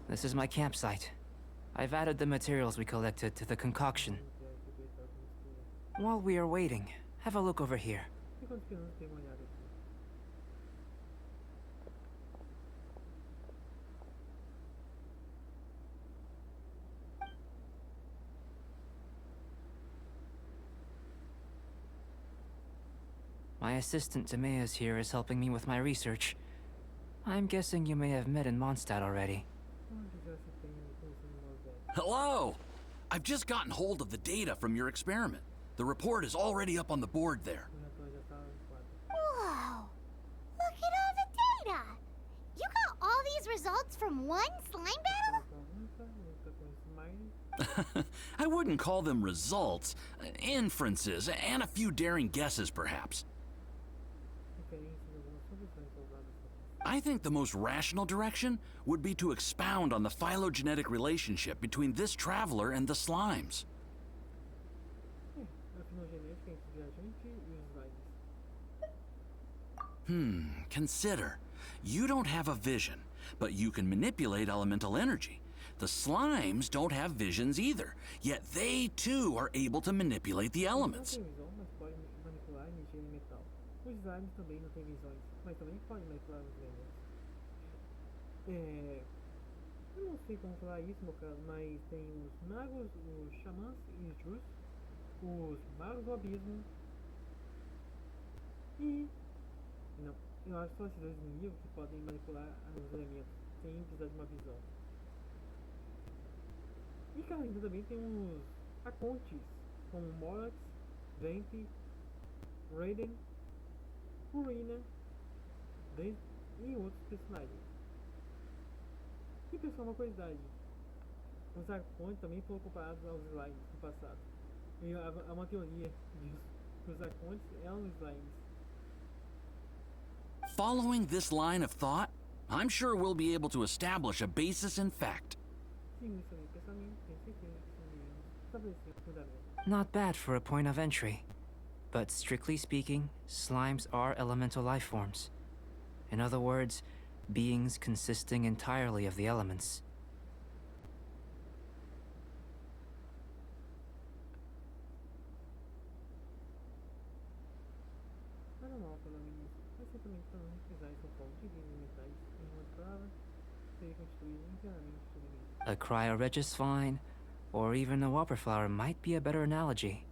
S6: This is my campsite. I've added the materials we collected to the concoction. While we are waiting, have a look over here. My assistant Timeu here is helping me with my research. I'm guessing you may have met in Mondstadt already.
S8: Hello! I've just gotten hold of the data from your experiment. The report is already up on the board there.
S3: Whoa! Look at all the data! You got all these results from one slime battle?
S8: I wouldn't call them results, inferences, and a few daring guesses perhaps. I think the most rational direction would be to expound on the phylogenetic relationship between this traveler and the slimes. Consider. You don't have a vision, but you can manipulate elemental energy. The slimes don't have visions either, yet they too are able to manipulate the elements.
S1: Os slimes também não têm visões, mas também podem manipular os elementos. Eu não sei como falar isso, meu caro, mas tem os magos, os xamãs e os jus, os magos do abismo e... Não, eu acho que só esses dois inimigos que podem manipular os elementos sem precisar de uma visão. E cara, ainda também tem uns Há contes como Morax, Vamp, Raiden, Purina e outros personagens. E pessoal, uma curiosidade: os arcontes também foram comparados aos slimes no passado. E há uma teoria disso, que os arcontes eram slimes.
S8: Following this line of thought, I'm sure we'll be able to establish a basis in fact.
S1: Sim, isso aí, pensamento, tenho certeza que conseguiremos estabelecer o fundamento.
S6: Not bad for a point of entry. But strictly speaking, slimes are elemental life forms. In other words, beings consisting entirely of the elements.
S1: Normal pelo início, mas certamente para não pesar são formas de vida elementais, em uma palavra, seria constituído inteiramente de elementos.
S6: A cryoregis vine, or even a wildflower might be a better analogy.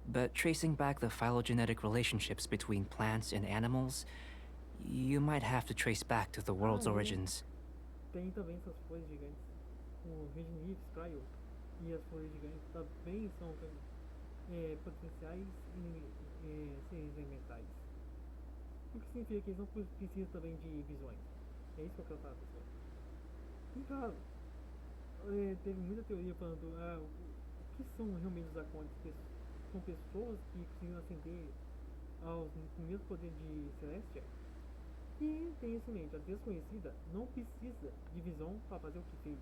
S6: But tracing back the phylogenetic relationships between plants and animals, you might have to trace back to the world's origins.
S1: Tem também essas folhas gigantes, o regenerative cryo, e as folhas gigantes também são potenciais seres elementais. O que significa que eles não precisam também de visões. É isso que eu quero falar, pessoal. E claro, teve muita teoria falando o que são realmente os arcontes. São pessoas que conseguiram ascender ao mesmo poder de Celestia. E tem isso em mente, a desconhecida não precisa de visão para fazer o que fez.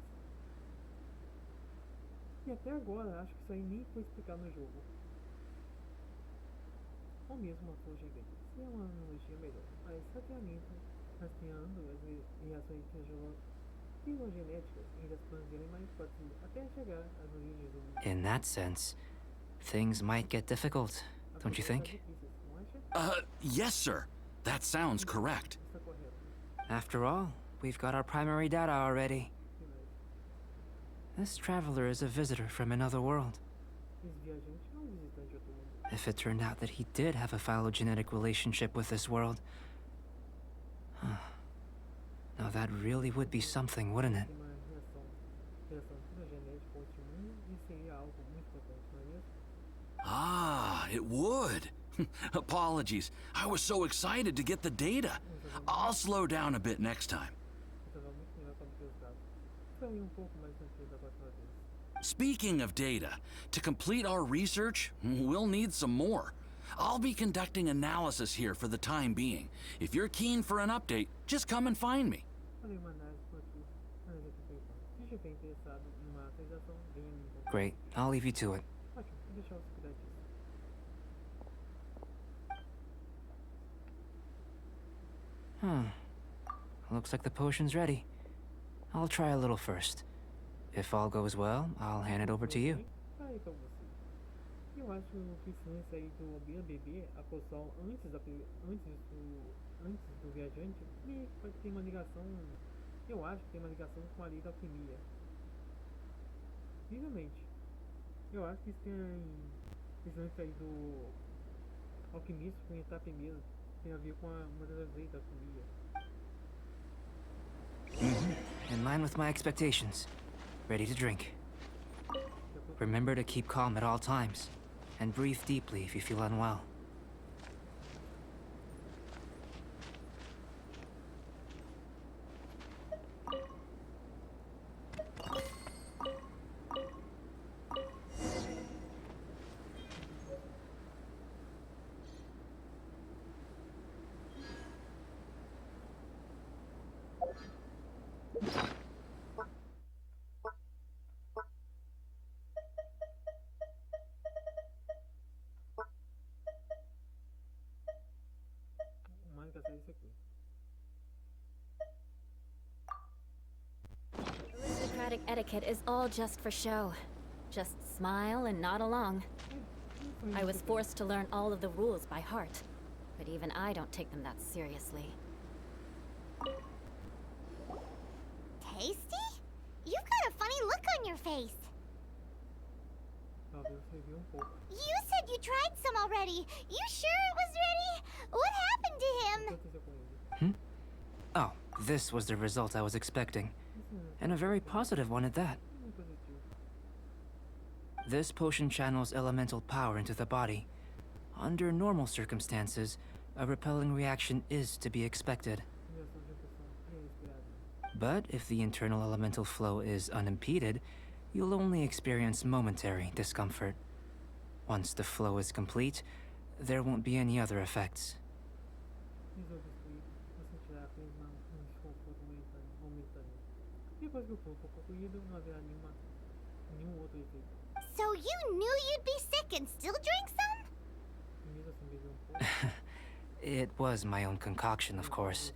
S1: E até agora acho que isso aí nem foi explicado no jogo. Ou mesmo uma flor gigante. Isso é uma analogia melhor, mas certamente rastreando as reações filogenéticas entre as plantas e animais pode até chegar às origens do mundo.
S6: In that sense, things might get difficult, don't you think?
S8: Yes, sir. That sounds correct.
S6: After all, we've got our primary data already. This traveler is a visitor from another world. If it turned out that he did have a phylogenetic relationship with this world, now that really would be something, wouldn't it?
S8: Ah, it would. Apologies. I was so excited to get the data. I'll slow down a bit next time. Speaking of data, to complete our research, we'll need some more. I'll be conducting analysis here for the time being. If you're keen for an update, just come and find me.
S6: Great, I'll leave you to it. Looks like the potion's ready. I'll try a little first. If all goes well, I'll hand it over to you.
S1: Eu acho que sim, sair do bebê a poção antes do viajante tem uma ligação. Eu acho que tem uma ligação com a lei da alquimia. Vivamente. Eu acho que isso tem sair do alquimista conhecer primeiro. Tem a ver com uma das leis da alquimia.
S6: In line with my expectations. Ready to drink. Remember to keep calm at all times, and breathe deeply if you feel unwell.
S9: Aristocratic etiquette is all just for show. Just smile and nod along. I was forced to learn all of the rules by heart, but even I don't take them that seriously.
S3: Tasty? You've got a funny look on your face. You said you tried some already. You sure it was ready? What happened to him?
S6: Oh, this was the result I was expecting. And a very positive one at that. This potion channels elemental power into the body. Under normal circumstances, a repelling reaction is to be expected.
S1: Reação de repulsão é esperada.
S6: But if the internal elemental flow is unimpeded, you'll only experience momentary discomfort. Once the flow is complete, there won't be any other effects.
S1: Resolve excluir ou sentirá apenas um desconforto momentâneo. Depois que o flow for concluído, não haverá nenhum outro efeito.
S3: So you knew you'd be sick and still drink some?
S1: E mesmo assim bebeu pouco.
S6: It was my own concoction, of course.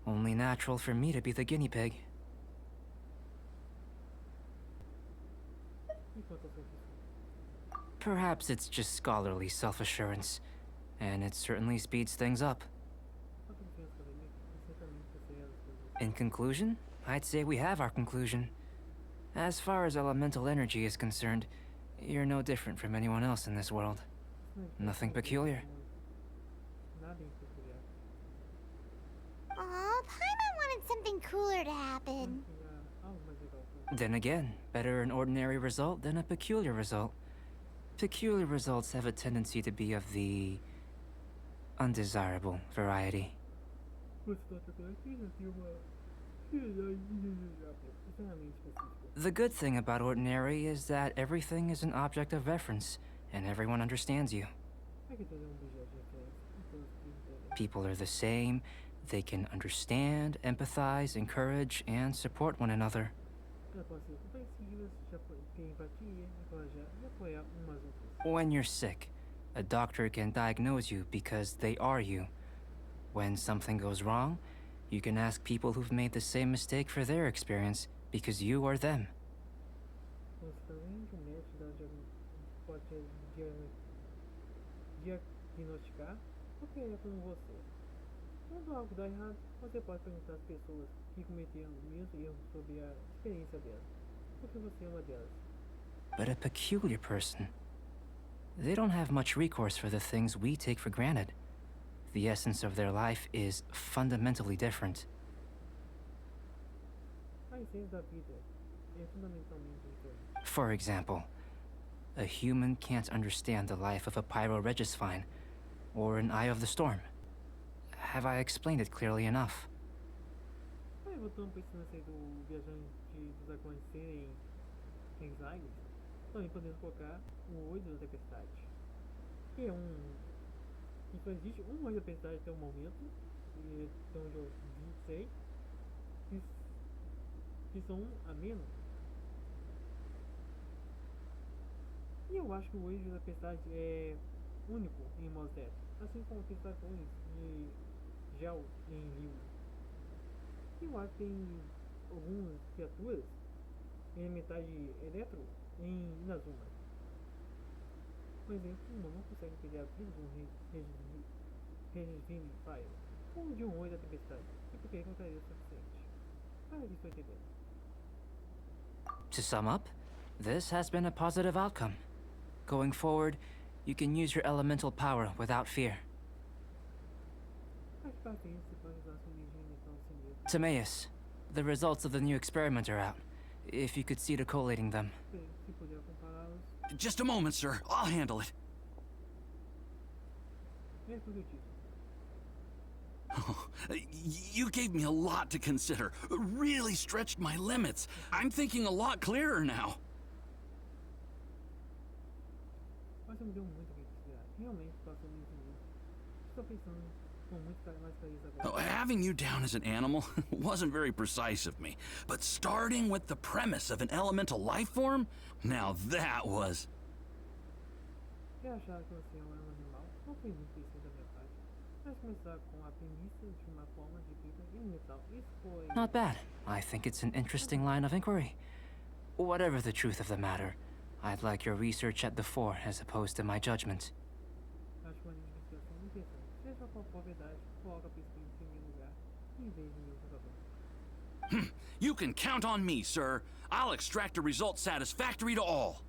S6: Only natural for me to be the guinea pig.
S1: E quanto ao seu risco?
S6: Perhaps it's just scholarly self-assurance, and it certainly speeds things up.
S1: A confiança acadêmica é certamente acelera as coisas.
S6: In conclusion, I'd say we have our conclusion. As far as elemental energy is concerned, you're no different from anyone else in this world. Nothing peculiar.
S1: Nada em peculiar.
S3: Aw, Paimon wanted something cooler to happen.
S1: Tinha algo mais legal pra
S6: Then again, better an ordinary result than a peculiar result. Peculiar results have a tendency to be of the undesirable variety.
S1: gostar da característica de uma realidade indesejável, extremamente específica.
S6: The good thing about ordinary is that everything is an object of reference, and everyone understands you.
S1: É que todo objeto de referência e todos que entendem.
S6: People are the same, they can understand, empathize, encourage, and support one another.
S1: Elas podem ser compreensivas, ter empatia, encorajar e apoiar umas outras.
S6: When you're sick, a doctor can diagnose you because they are you. When something goes wrong, you can ask people who've made the same mistake for their experience because you are them.
S1: Você também que o médico pode diagnosticar o que é com você. Quando algo dá errado, você pode perguntar às pessoas que cometeram o mesmo erro sobre a experiência delas, porque você é uma delas.
S6: But a peculiar person, they don't have much recourse for the things we take for granted. The essence of their life is fundamentally different.
S1: A essência da vida é fundamentalmente diferente.
S6: For example, a human can't understand the life of a pyroregisvine or an eye of the storm. Have I explained it clearly enough?
S1: Aí voltando para esse lance aí do viajante dos acordes serem ensaíos, também podemos colocar o olho da tempestade, que é que só existe um olho da tempestade até o momento, e até onde eu sei, que são a menos. E eu acho que o olho da tempestade é único em Mosdep, assim como tem tacões de gel em Rio. Eu acho que tem algumas criaturas elementais de eletro em Inazuma. Por exemplo, o humano não consegue pegar a vida de um regime Fire ou de um olho da tempestade, e porque ele encontraria o suficiente. Para que estou entendendo.
S6: To sum up, this has been a positive outcome. Going forward, you can use your elemental power without fear.
S1: Mas para isso, você pode usar sua energia mental sem medo.
S6: Timaeus, the results of the new experiment are out. If you could see to collating them.
S1: Se puder compará-los,
S8: Just a moment, sir. I'll handle it.
S1: é tudo isso.
S8: Oh, you gave me a lot to consider. Really stretched my limits. I'm thinking a lot clearer now.
S1: Mas você me deu muito o que considerar. Realmente passou muito muito. Estou pensando com muito mais clareza agora.
S8: Oh, having you down as an animal wasn't very precise of me, but starting with the premise of an elemental life form, now that was...
S1: Eu achava que você é um animal, não foi muito preciso da minha parte. Mas começar com a premissa de uma forma de vida elemental, isso foi...
S6: Not bad. I think it's an interesting line of inquiry. Whatever the truth of the matter, I'd like your research at the fore as opposed to my judgment.
S1: Acho uma investigação interessante. Seja qual for a verdade, coloca a pesquisa em primeiro lugar, em vez de meu jogador.
S8: You can count on me, sir. I'll extract a result satisfactory to all.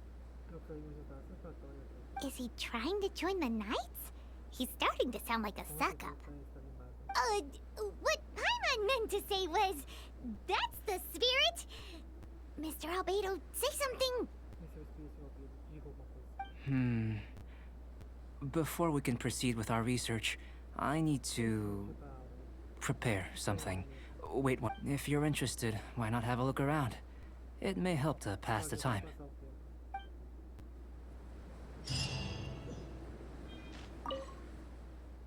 S1: Eu falei um resultado satisfatório a todos.
S3: Is he trying to join the Knights? He's starting to sound like a
S1: Com
S3: suck-up.
S1: certeza está animado.
S3: What Paimon meant to say was, that's the spirit? Mr. Albedo, say something.
S1: Esse é o espírito, meu filho. Diga
S6: Before we can proceed with our research, I need to prepare something. Wait, if you're interested, why not have a look around? It may help to pass the time.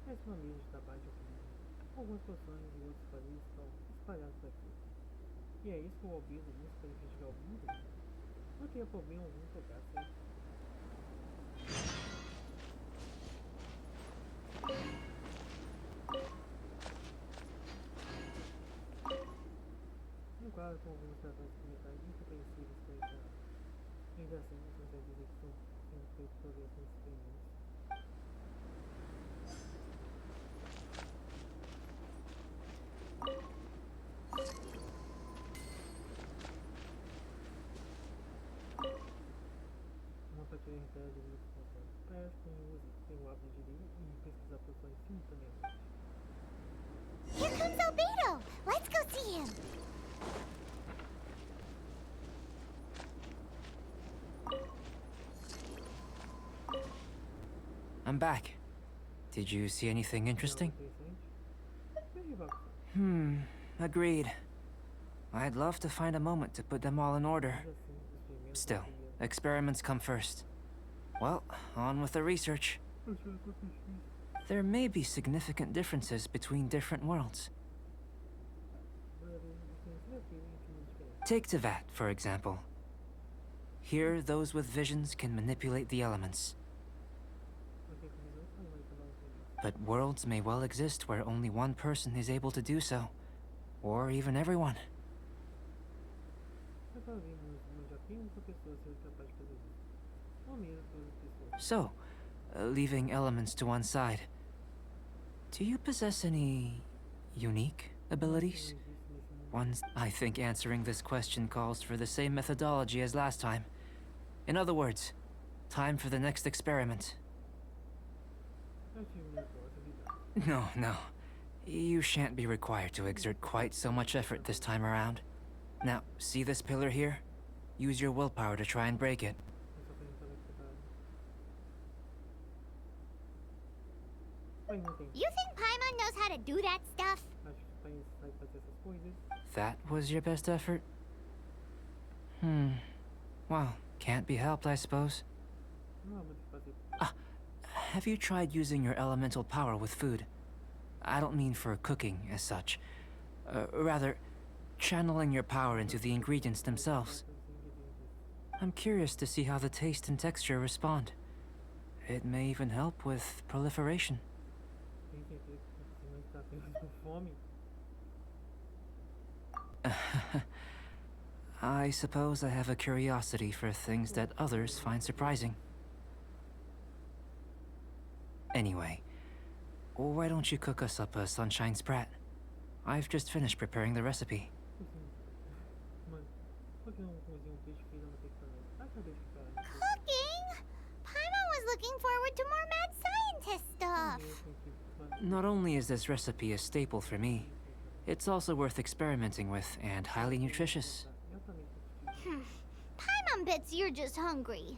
S1: Esse é um ambiente de trabalho de alquimia. Algumas poções e outros países estão espalhados por aqui. E é isso que o Albedo usa para investigar o mundo? Não teria problema algum tocar, certo? Um quadro com alguns tratamentos experimentais incompreensíveis para entrar. Ainda assim, não consegue dizer que estão sendo feitos progressos nesses experimentos. Uma fatia inteira de muitos consoles. Parece que tem o hábito de ler e pesquisar poções simultaneamente.
S3: Here comes Albedo! Let's go see him!
S6: I'm back. Did you see anything interesting? Agreed. I'd love to find a moment to put them all in order. Still, experiments come first. Well, on with the research. There may be significant differences between different worlds. Take Tevat, for example. Here, those with visions can manipulate the elements. But worlds may well exist where only one person is able to do so. Or even everyone. So, leaving elements to one side, do you possess any unique abilities? I think answering this question calls for the same methodology as last time. In other words, time for the next experiment. No. You shan't be required to exert quite so much effort this time around. Now, see this pillar here? Use your willpower to try and break it.
S3: You think Paimon knows how to do that stuff?
S6: That was your best effort? Well, can't be helped, I suppose. Have you tried using your elemental power with food? I don't mean for cooking, as such. Rather, channeling your power into the ingredients themselves. I'm curious to see how the taste and texture respond. It may even help with proliferation. I suppose I have a curiosity for things that others find surprising. Anyway, why don't you cook us up a sunshine sprat? I've just finished preparing the recipe.
S3: Cooking? Paimon was looking forward to more mad scientist stuff.
S6: Not only is this recipe a staple for me, it's also worth experimenting with and highly nutritious.
S3: Paimon bets you're just hungry.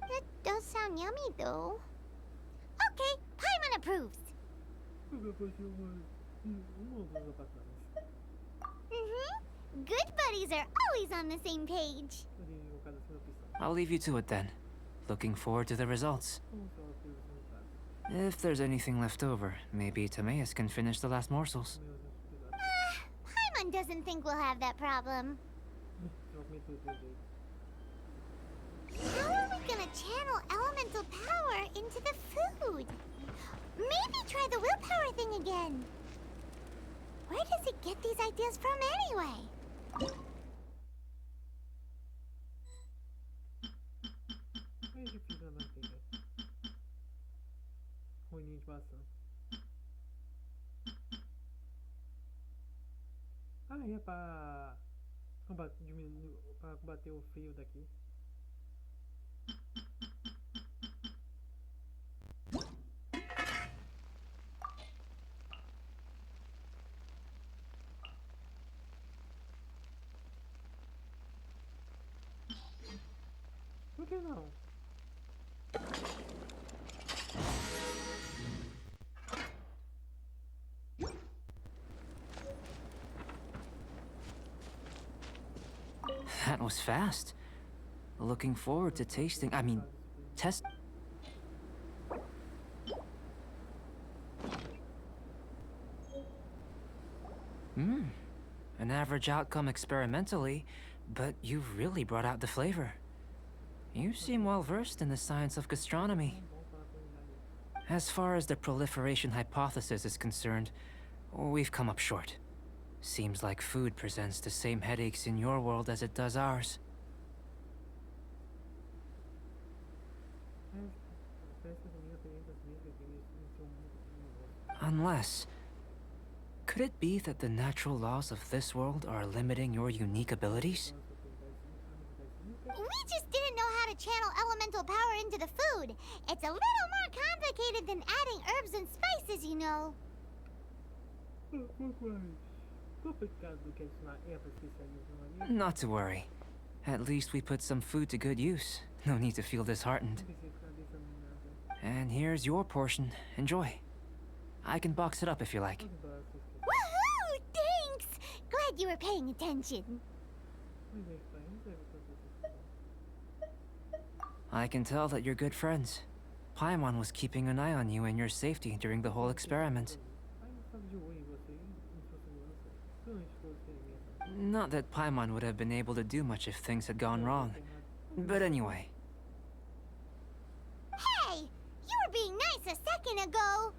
S3: That does sound yummy, though. Okay, Paimon approves. Good buddies are always on the same page.
S6: I'll leave you to it then. Looking forward to the results. If there's anything left over, maybe Timeus can finish the last morsels.
S3: Paimon doesn't think we'll have that problem. How are we gonna channel elemental power into the food? Maybe try the willpower thing again. Where does it get these ideas from anyway?
S1: É pra combater o frio daqui. Por que não?
S6: That was fast. Looking forward to tasting. I mean, test. An average outcome experimentally, but you've really brought out the flavor. You seem well versed in the science of gastronomy. As far as the proliferation hypothesis is concerned, we've come up short. Seems like food presents the same headaches in your world as it does ours. Unless... could it be that the natural laws of this world are limiting your unique abilities?
S3: We just didn't know how to channel elemental power into the food. It's a little more complicated than adding herbs and spices, you know.
S6: Not to worry. At least we put some food to good use. No need to feel disheartened. And here's your portion. Enjoy. I can box it up if you like.
S3: Woohoo! Thanks! Glad you were paying attention.
S6: I can tell that you're good friends. Paimon was keeping an eye on you and your safety during the whole experiment. Not that Paimon would have been able to do much if things had gone wrong. But anyway.
S3: Hey! You were being nice a second ago!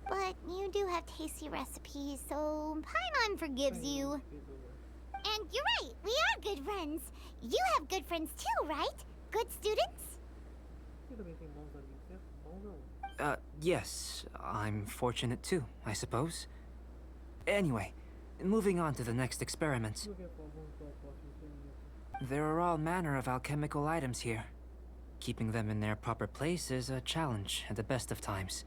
S3: But you do have tasty recipes, so Paimon forgives you. And you're right, we are good friends. You have good friends too, right? Good students?
S6: Yes. I'm fortunate too, I suppose. Anyway, moving on to the next experiment. There are all manner of alchemical items here. Keeping them in their proper place is a challenge at the best of times.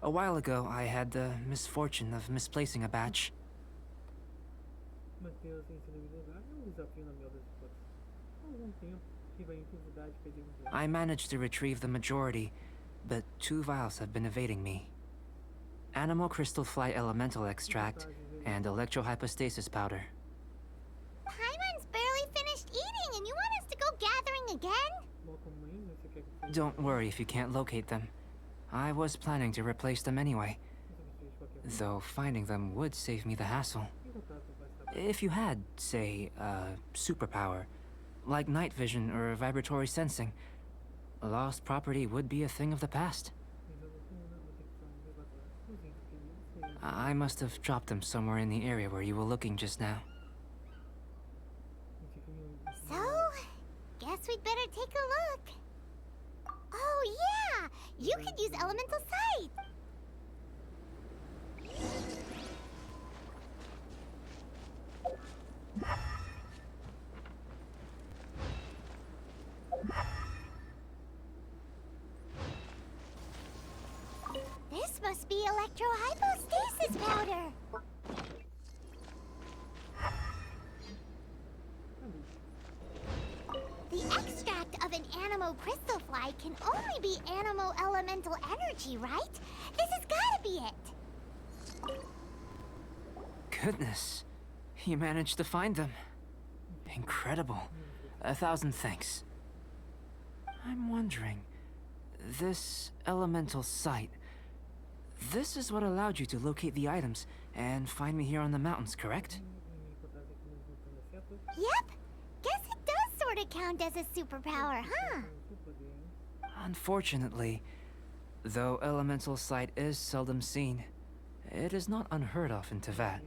S6: A while ago, I had the misfortune of misplacing a batch. I managed to retrieve the majority, but 2 vials have been evading me. Animal crystal fly elemental extract and electrohypostasis powder.
S3: Paimon's barely finished eating and you want us to go gathering again?
S6: Don't worry if you can't locate them. I was planning to replace them anyway. Though finding them would save me the hassle. If you had, say, a superpower, like night vision or vibratory sensing, lost property would be a thing of the past. I must have dropped them somewhere in the area where you were looking just now.
S3: So, guess we'd better take a look. Oh yeah! You could use elemental sight! This must be electrohypostasis powder! The extract of an animo crystal fly can only be animo elemental energy, right? This has gotta be it!
S6: Goodness, you managed to find them. Incredible. 1,000 thanks. I'm wondering, this elemental sight, this is what allowed you to locate the items and find me here on the mountains, correct?
S3: Yep! Guess it does sort of count as a superpower, huh?
S6: Unfortunately, though elemental sight is seldom seen, it is not unheard of in Teyvat.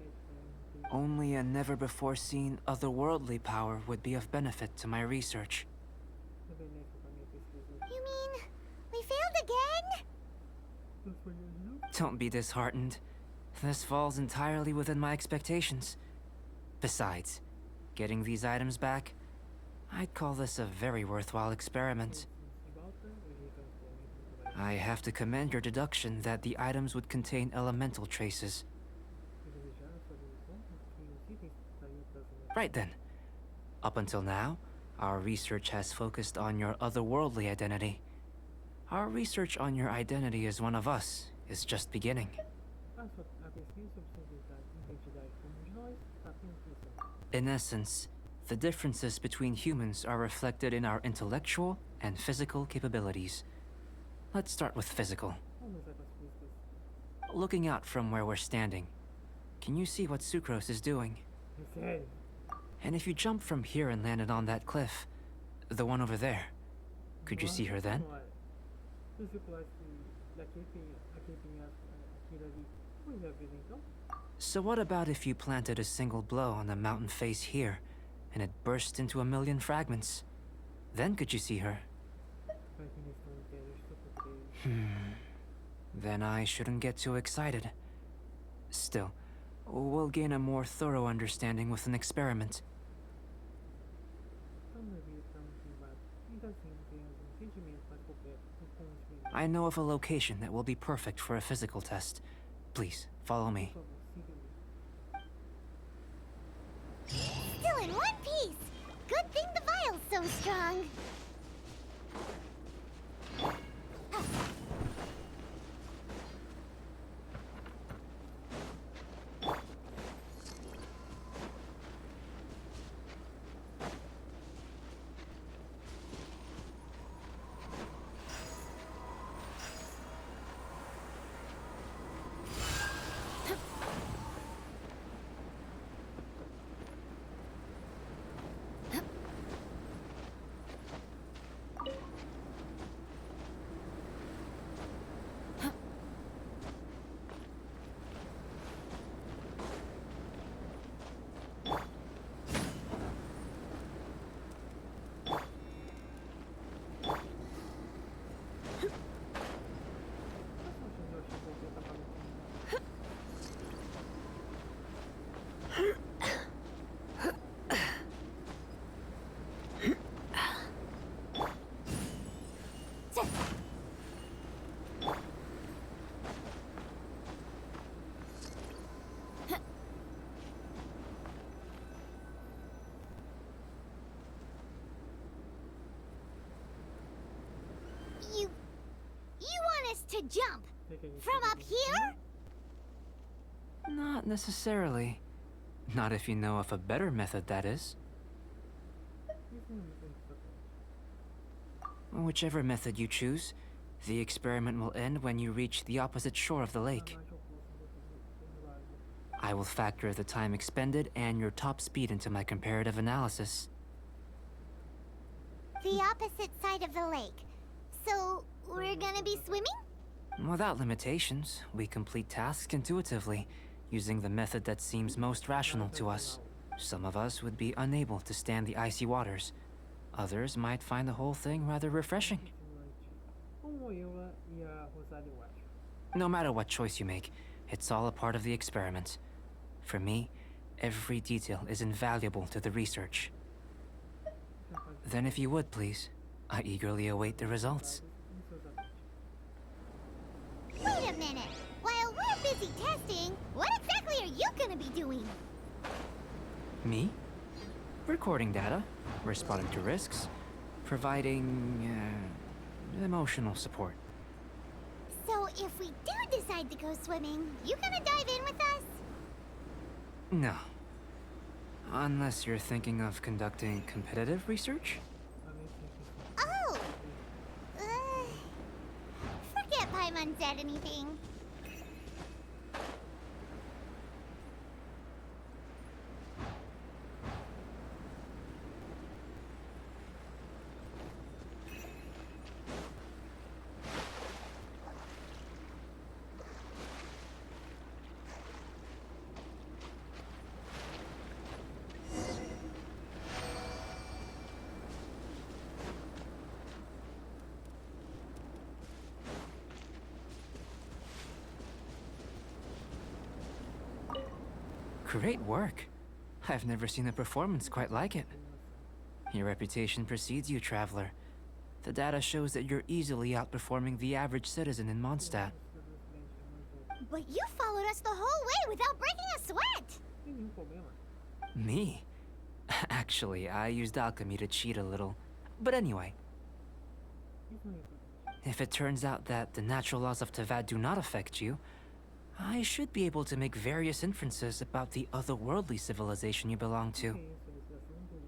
S6: Only a never-before-seen otherworldly power would be of benefit to my research.
S3: You mean, we failed again?
S6: Don't be disheartened. This falls entirely within my expectations. Besides, getting these items back, I'd call this a very worthwhile experiment. I have to commend your deduction that the items would contain elemental traces. Right then. Up until now, our research has focused on your otherworldly identity. Our research on your identity as one of us is just beginning. In essence, The differences between humans are reflected in our intellectual and physical capabilities. Let's start with physical.
S1: Vamos começar com as físicas.
S6: Looking out from where we're standing, can you see what Sucrose is doing?
S1: Sério?
S6: And if you jump from here and landed on that cliff, the one over there, could you see her then?
S1: Senhora, se você pulasse daqui aquele penhasco, aquilo ali, pois é, vida então?
S6: So what about if you planted a single blow on the mountain face here, and it burst into a million fragments? Then could you see her?
S1: Vai que eles estão inteiros, estou com
S6: Then I shouldn't get too excited. Still, we'll gain a more thorough understanding with an experiment.
S1: Estamos na vida, estamos em base. Ainda assim, temos sentimento mais completo com o experimento.
S6: I know of a location that will be perfect for a physical test. Please, follow me.
S1: Por favor, siga-me.
S3: Still in one piece! Good thing the vial's so strong. You want us to jump from up here?
S6: Not necessarily. Not if you know of a better method, that is. Whichever method you choose, the experiment will end when you reach the opposite shore of the lake. I will factor the time expended and your top speed into my comparative analysis.
S3: The opposite side of the lake. So, we're gonna be swimming?
S6: Without limitations, we complete tasks intuitively, using the method that seems most rational to us. Some of us would be unable to stand the icy waters. Others might find the whole thing rather refreshing.
S1: Como eu e a Rosário, eu acho.
S6: No matter what choice you make, it's all a part of the experiment. For me, every detail is invaluable to the research. Then if you would, please, I eagerly await the results.
S3: Wait a minute! While we're busy testing, what exactly are you gonna be doing?
S6: Me? Recording data, responding to risks, providing, emotional support.
S3: So if we do decide to go swimming, you gonna dive in with us?
S6: No. Unless you're thinking of conducting competitive research?
S3: Oh! Forget Paimon said anything.
S6: Great work. I've never seen a performance quite like it. Your reputation precedes you, traveler. The data shows that you're easily outperforming the average citizen in Mondstadt.
S3: But you followed us the whole way without breaking a sweat!
S1: Nenhum problema.
S6: Me? Actually, I used alchemy to cheat a little. But anyway,
S1: Isso não é importante.
S6: if it turns out that the natural laws of Tavad do not affect you, I should be able to make various inferences about the otherworldly civilization you belong to.
S1: Que isso, elucidação de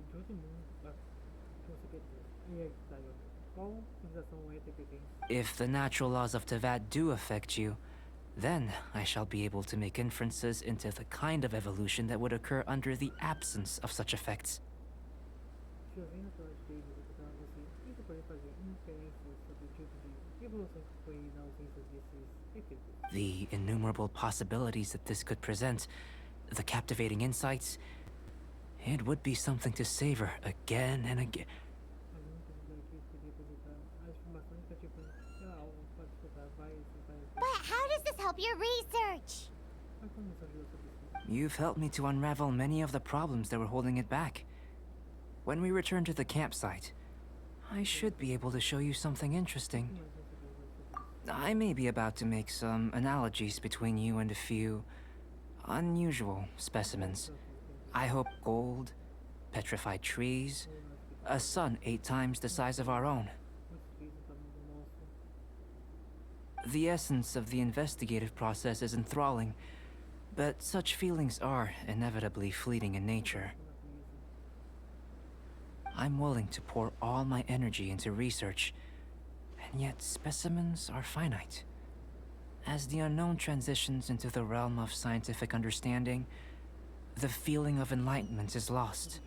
S1: atualização ética tem.
S6: If the natural laws of Tevat do affect you, then I shall be able to make inferences into the kind of evolution that would occur under the absence of such effects.
S1: Se eu ver natural de David executar você, isso pode fazer inferências sobre o tipo de evolução que foi na ausência desses efeitos.
S6: The innumerable possibilities that this could present, the captivating insights, it would be something to savor again and again.
S1: Mas eu não considero que isso podia apresentar as informações que tipo, sei lá, algo pode escutar várias e várias vezes.
S3: But how does this help your research?
S1: Mas como isso ajuda sobre isso?
S6: You've helped me to unravel many of the problems that were holding it back. When we return to the campsite, I should be able to show you something interesting.
S1: Mas você quer ver sobre isso?
S6: I may be about to make some analogies between you and a few unusual specimens. I hope gold, petrified trees, a sun 8 times the size of our own.
S1: Muitos fez o tamanho do nosso.
S6: The essence of the investigative process is enthralling, but such feelings are inevitably fleeting in nature. I'm willing to pour all my energy into research, and yet specimens are finite. As the unknown transitions into the realm of scientific understanding, the feeling of enlightenment is lost.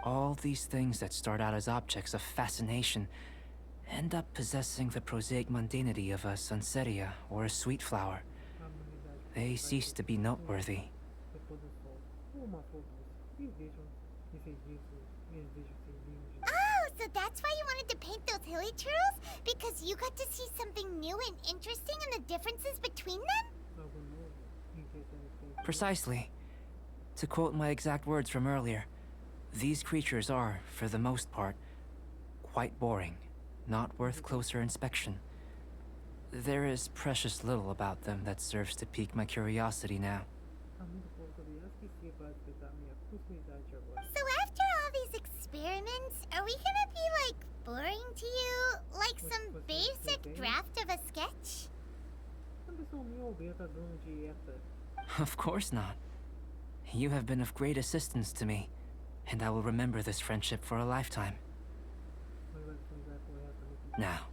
S6: All these things that start out as objects of fascination end up possessing the prosaic mundanity of a sunsetia or a sweet flower. They cease to be noteworthy.
S1: Depois do sol, ou uma flor doce, e vejam esses discos, e eles deixam ser lindos de
S3: Oh, so that's why you wanted to paint those hilly churros? Because you got to see something new and interesting and the differences between them?
S1: algo novo, interessante.
S6: Precisely. To quote my exact words from earlier, these creatures are, for the most part, quite boring, not worth closer inspection. There is precious little about them that serves to pique my curiosity now.
S1: Há muito pouco sobre elas que se vai despertar minha curiosidade agora.
S3: So after all these experiments, are we gonna be, like, boring to you? Like some basic draft of a sketch?
S1: Uma pessoa minha ouvir tá dando dieta.
S6: Of course not. You have been of great assistance to me, and I will remember this friendship for a lifetime.
S1: Mas vai precisar corretamente.
S6: Now,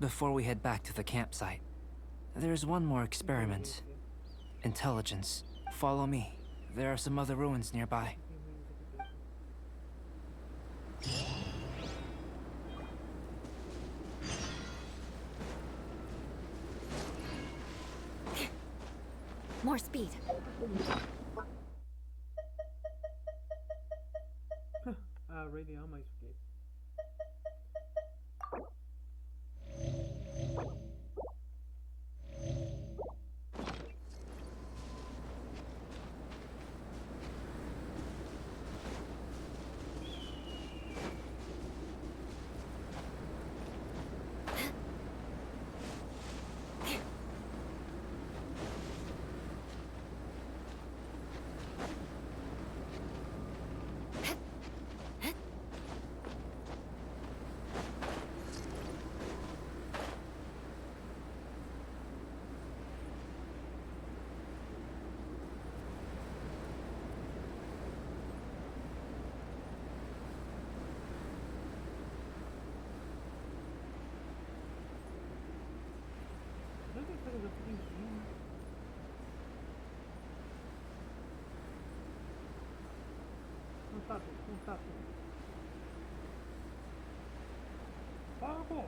S6: before we head back to the campsite, there's one more experiment. Intelligence. Follow me. There are some other ruins nearby.
S9: More speed.
S1: Ah, Raiden ama isso aqui. Onde é que eu tô fingindo? Contato, contato. Para, pô!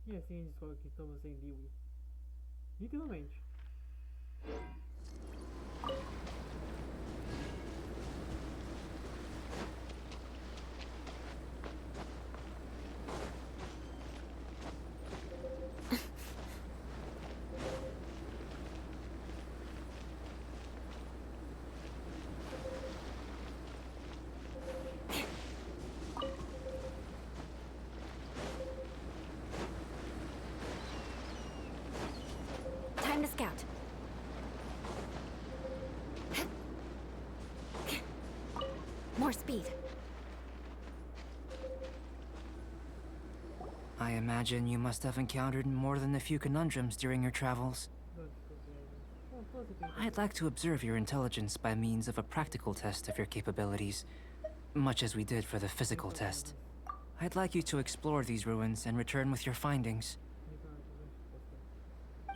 S1: E assim a gente descobre que estamos em Liu. Literalmente.
S6: I imagine you must have encountered more than a few conundrums during your travels. I'd like to observe your intelligence by means of a practical test of your capabilities, much as we did for the physical test. I'd like you to explore these ruins and return with your findings.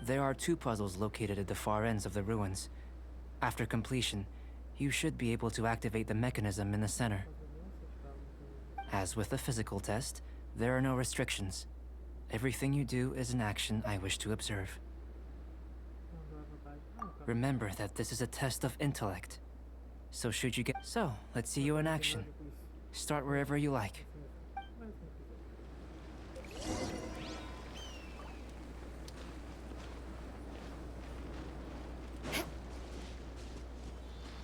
S6: There are 2 puzzles located at the far ends of the ruins. After completion, you should be able to activate the mechanism in the center. As with the physical test, there are no restrictions. Everything you do is an action I wish to observe. Remember that this is a test of intellect. So should you get... So, let's see you in action. Start wherever you like.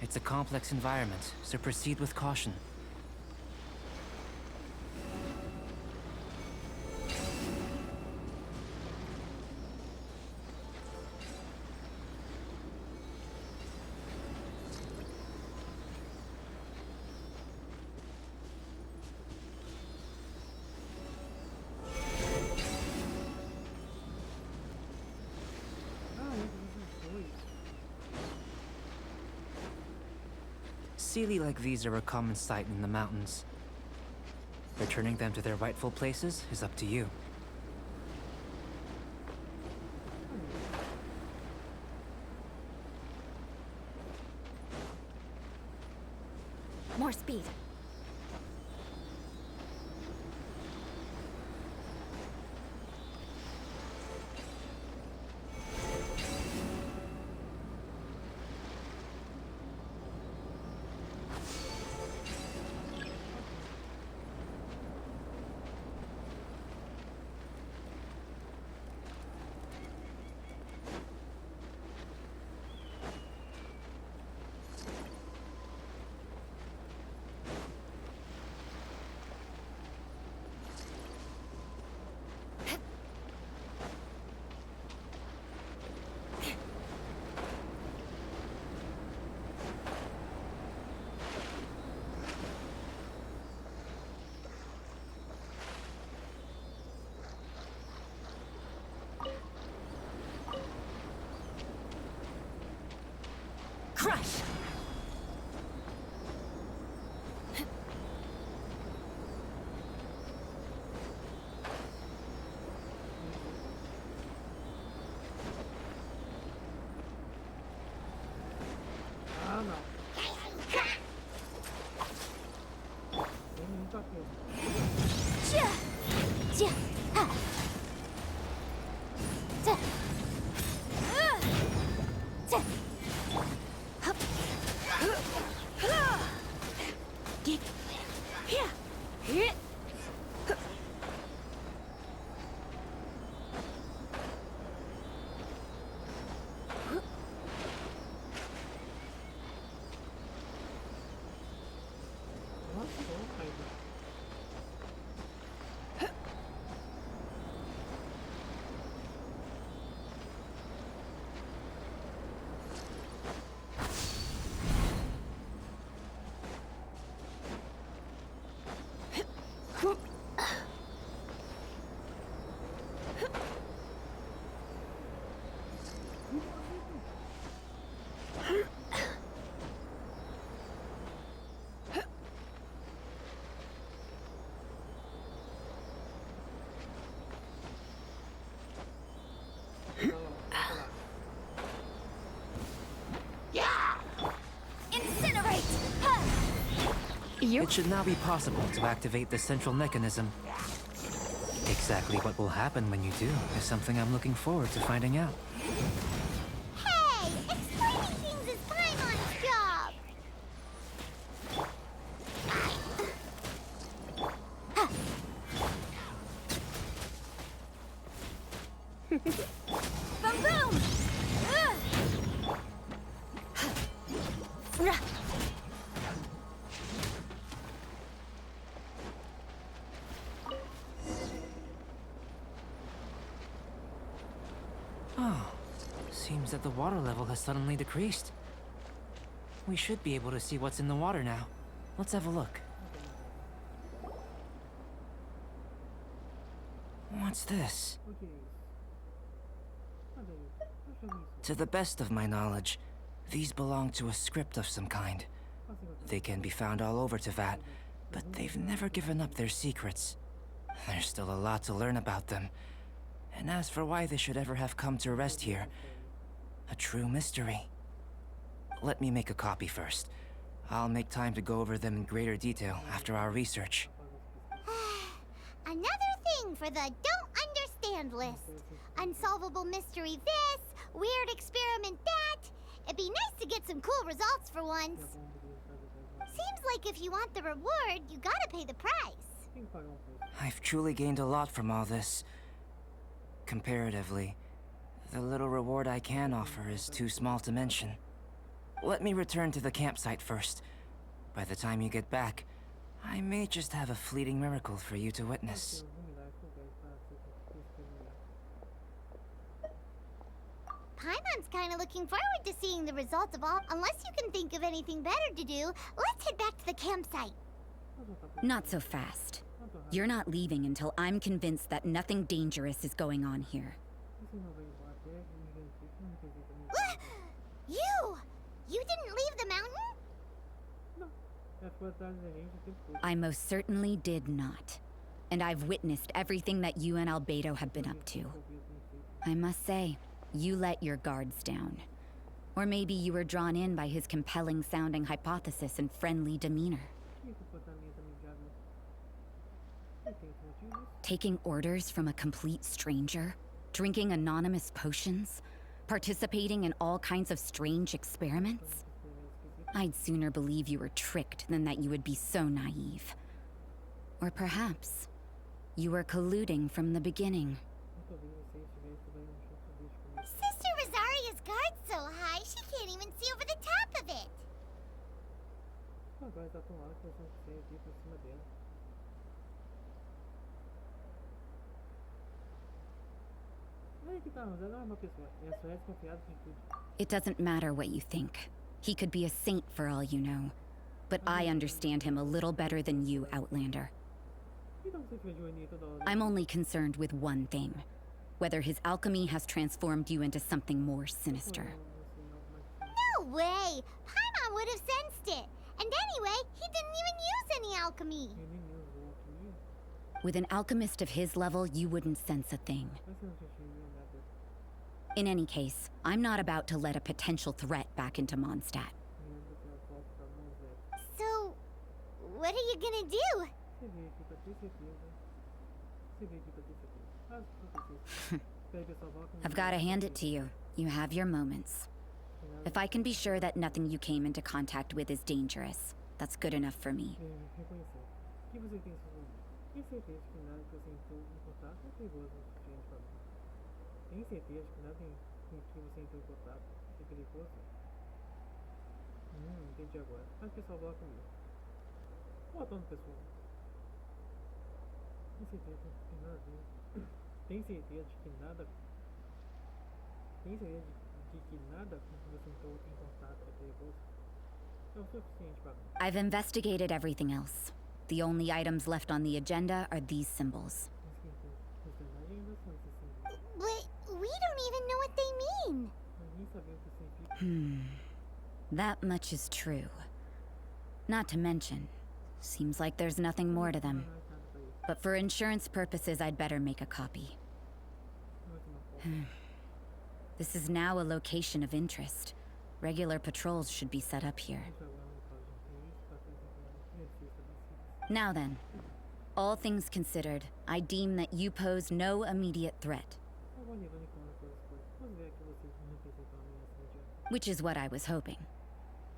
S6: It's a complex environment, so proceed with caution. Sealy like these are a common sight in the mountains. Returning them to their rightful places is up to you.
S9: More speed. Crush!
S1: Ah, não. Tem muito aqui.
S6: It should now be possible to activate the central mechanism. Exactly what will happen when you do is something I'm looking forward to finding out.
S3: Hey! Explaining things is Paimon's job!
S9: Boom boom!
S6: Oh, seems that the water level has suddenly decreased. We should be able to see what's in the water now. Let's have a look. What's this?
S1: O que é isso? Cadê isso? Deixa eu ver isso.
S6: To the best of my knowledge, these belong to a script of some kind. They can be found all over Tevat, but they've never given up their secrets. There's still a lot to learn about them. And as for why they should ever have come to rest here, a true mystery. Let me make a copy first. I'll make time to go over them in greater detail after our research.
S3: Another thing for the don't understand list. Unsolvable mystery this, weird experiment that. It'd be nice to get some cool results for once. Seems like if you want the reward, you gotta pay the price.
S6: I've truly gained a lot from all this. Comparatively, the little reward I can offer is too small to mention. Let me return to the campsite first. By the time you get back, I may just have a fleeting miracle for you to witness.
S3: Paimon's kind of looking forward to seeing the results of all. Unless you can think of anything better to do, let's head back to the campsite.
S4: Not so fast. You're not leaving until I'm convinced that nothing dangerous is going on here.
S3: You! You didn't leave the mountain?
S4: I most certainly did not. And I've witnessed everything that you and Albedo have been up to. I must say, you let your guards down. Or maybe you were drawn in by his compelling-sounding hypothesis and friendly demeanor. Taking orders from a complete stranger? Drinking anonymous potions? Participating in all kinds of strange experiments? I'd sooner believe you were tricked than that you would be so naive. Or perhaps, you were colluding from the beginning.
S3: Sister Rosaria's guard's so high, she can't even see over the top of it.
S4: It doesn't matter what you think. He could be a saint for all you know. But I understand him a little better than you, Outlander. I'm only concerned with one thing. Whether his alchemy has transformed you into something more sinister.
S3: No way! Paimon would have sensed it! And anyway, he didn't even use any alchemy!
S4: With an alchemist of his level, you wouldn't sense a thing. In any case, I'm not about to let a potential threat back into Mondstadt.
S3: So, what are you gonna do?
S4: I've got to hand it to you. You have your moments. If I can be sure that nothing you came into contact with is dangerous, that's good enough for me.
S1: Tem certeza que nada em que você entrou em contato é perigoso? Entendi agora. Mas o pessoal vai comigo. Voltando, pessoal. Tem certeza de que nada a ver. Tem certeza de que nada. Tem certeza de que nada com que você entrou em contato é perigoso? É o suficiente para mim.
S4: I've investigated everything else. The only items left on the agenda are these symbols.
S3: But we don't even know what they mean.
S4: That much is true. Not to mention, seems like there's nothing more to them. But for insurance purposes, I'd better make a copy. This is now a location of interest. Regular patrols should be set up here. Now then, all things considered, I deem that you pose no immediate threat. Which is what I was hoping.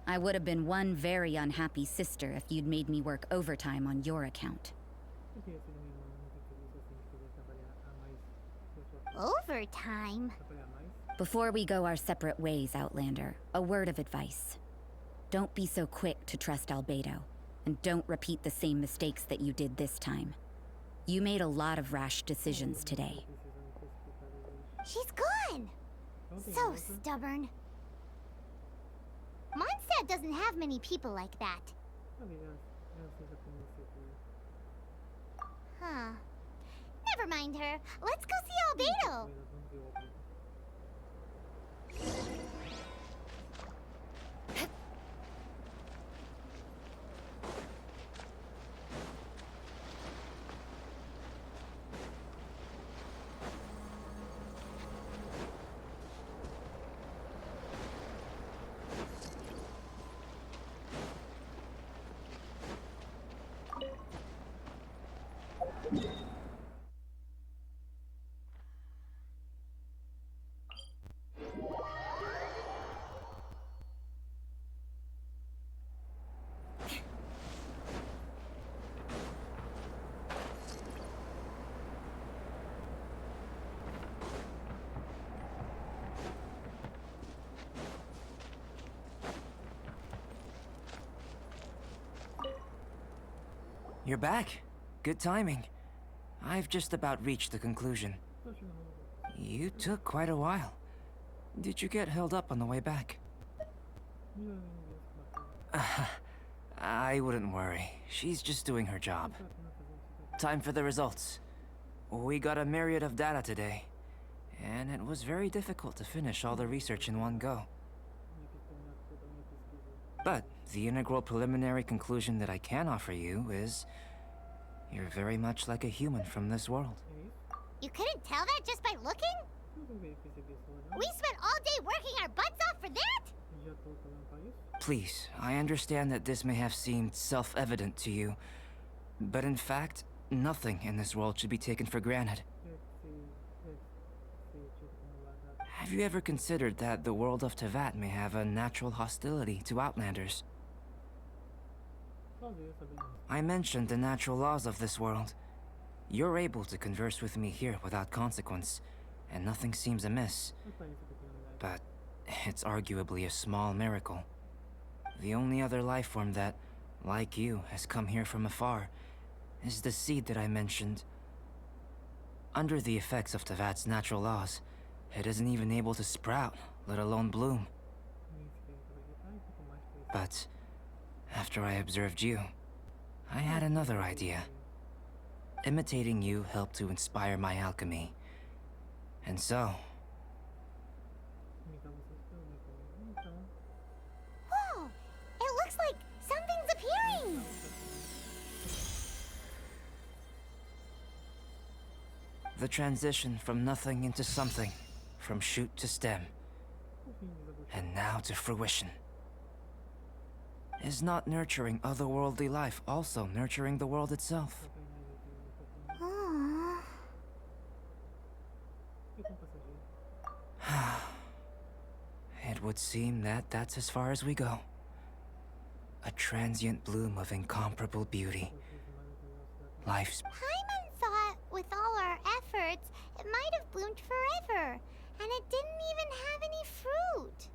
S4: I would have been one very unhappy sister if you'd made me work overtime on your account.
S3: Overtime?
S4: Before we go our separate ways, Outlander, a word of advice. Don't be so quick to trust Albedo, and don't repeat the same mistakes that you did this time. You made a lot of rash decisions today.
S3: She's gone! So stubborn. Mondstadt doesn't have many people like that. Huh. Never mind. find her. Let's go see Albedo.
S6: You're back. Good timing. I've just about reached the conclusion. You took quite a while. Did you get held up on the way back? I wouldn't worry. She's just doing her job. Time for the results. We got a myriad of data today, and it was very difficult to finish all the research in one go. But the integral preliminary conclusion that I can offer you is you're very much like a human from this world.
S3: You couldn't tell that just by looking? We spent all day working our butts off for that?
S6: Please, I understand that this may have seemed self-evident to you, but in fact, nothing in this world should be taken for granted. Have you ever considered that the world of Teyvat may have a natural hostility to outlanders? I mentioned the natural laws of this world. You're able to converse with me here without consequence, and nothing seems amiss. But it's arguably a small miracle. The only other life form that, like you, has come here from afar is the seed that I mentioned. Under the effects of Teyvat's natural laws, it isn't even able to sprout, let alone bloom. But after I observed you, I had another idea. Imitating you helped to inspire my alchemy. And so...
S3: Whoa! It looks like something's appearing!
S6: The transition from nothing into something, from shoot to stem, and now to fruition. Is not nurturing otherworldly life also nurturing the world itself?
S3: Aww.
S6: It would seem that that's as far as we go. A transient bloom of incomparable beauty. Life's...
S3: Paimon thought with all our efforts, it might have bloomed forever, and it didn't even have any fruit.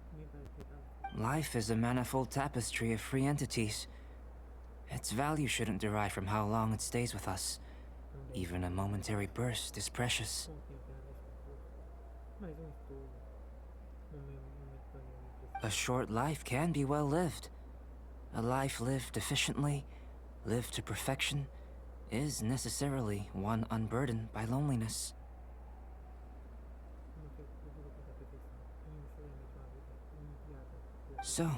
S6: Life is a manifold tapestry of free entities. Its value shouldn't derive from how long it stays with us. Even a momentary burst is precious. A short life can be well lived. A life lived efficiently, lived to perfection, is necessarily one unburdened by loneliness. So,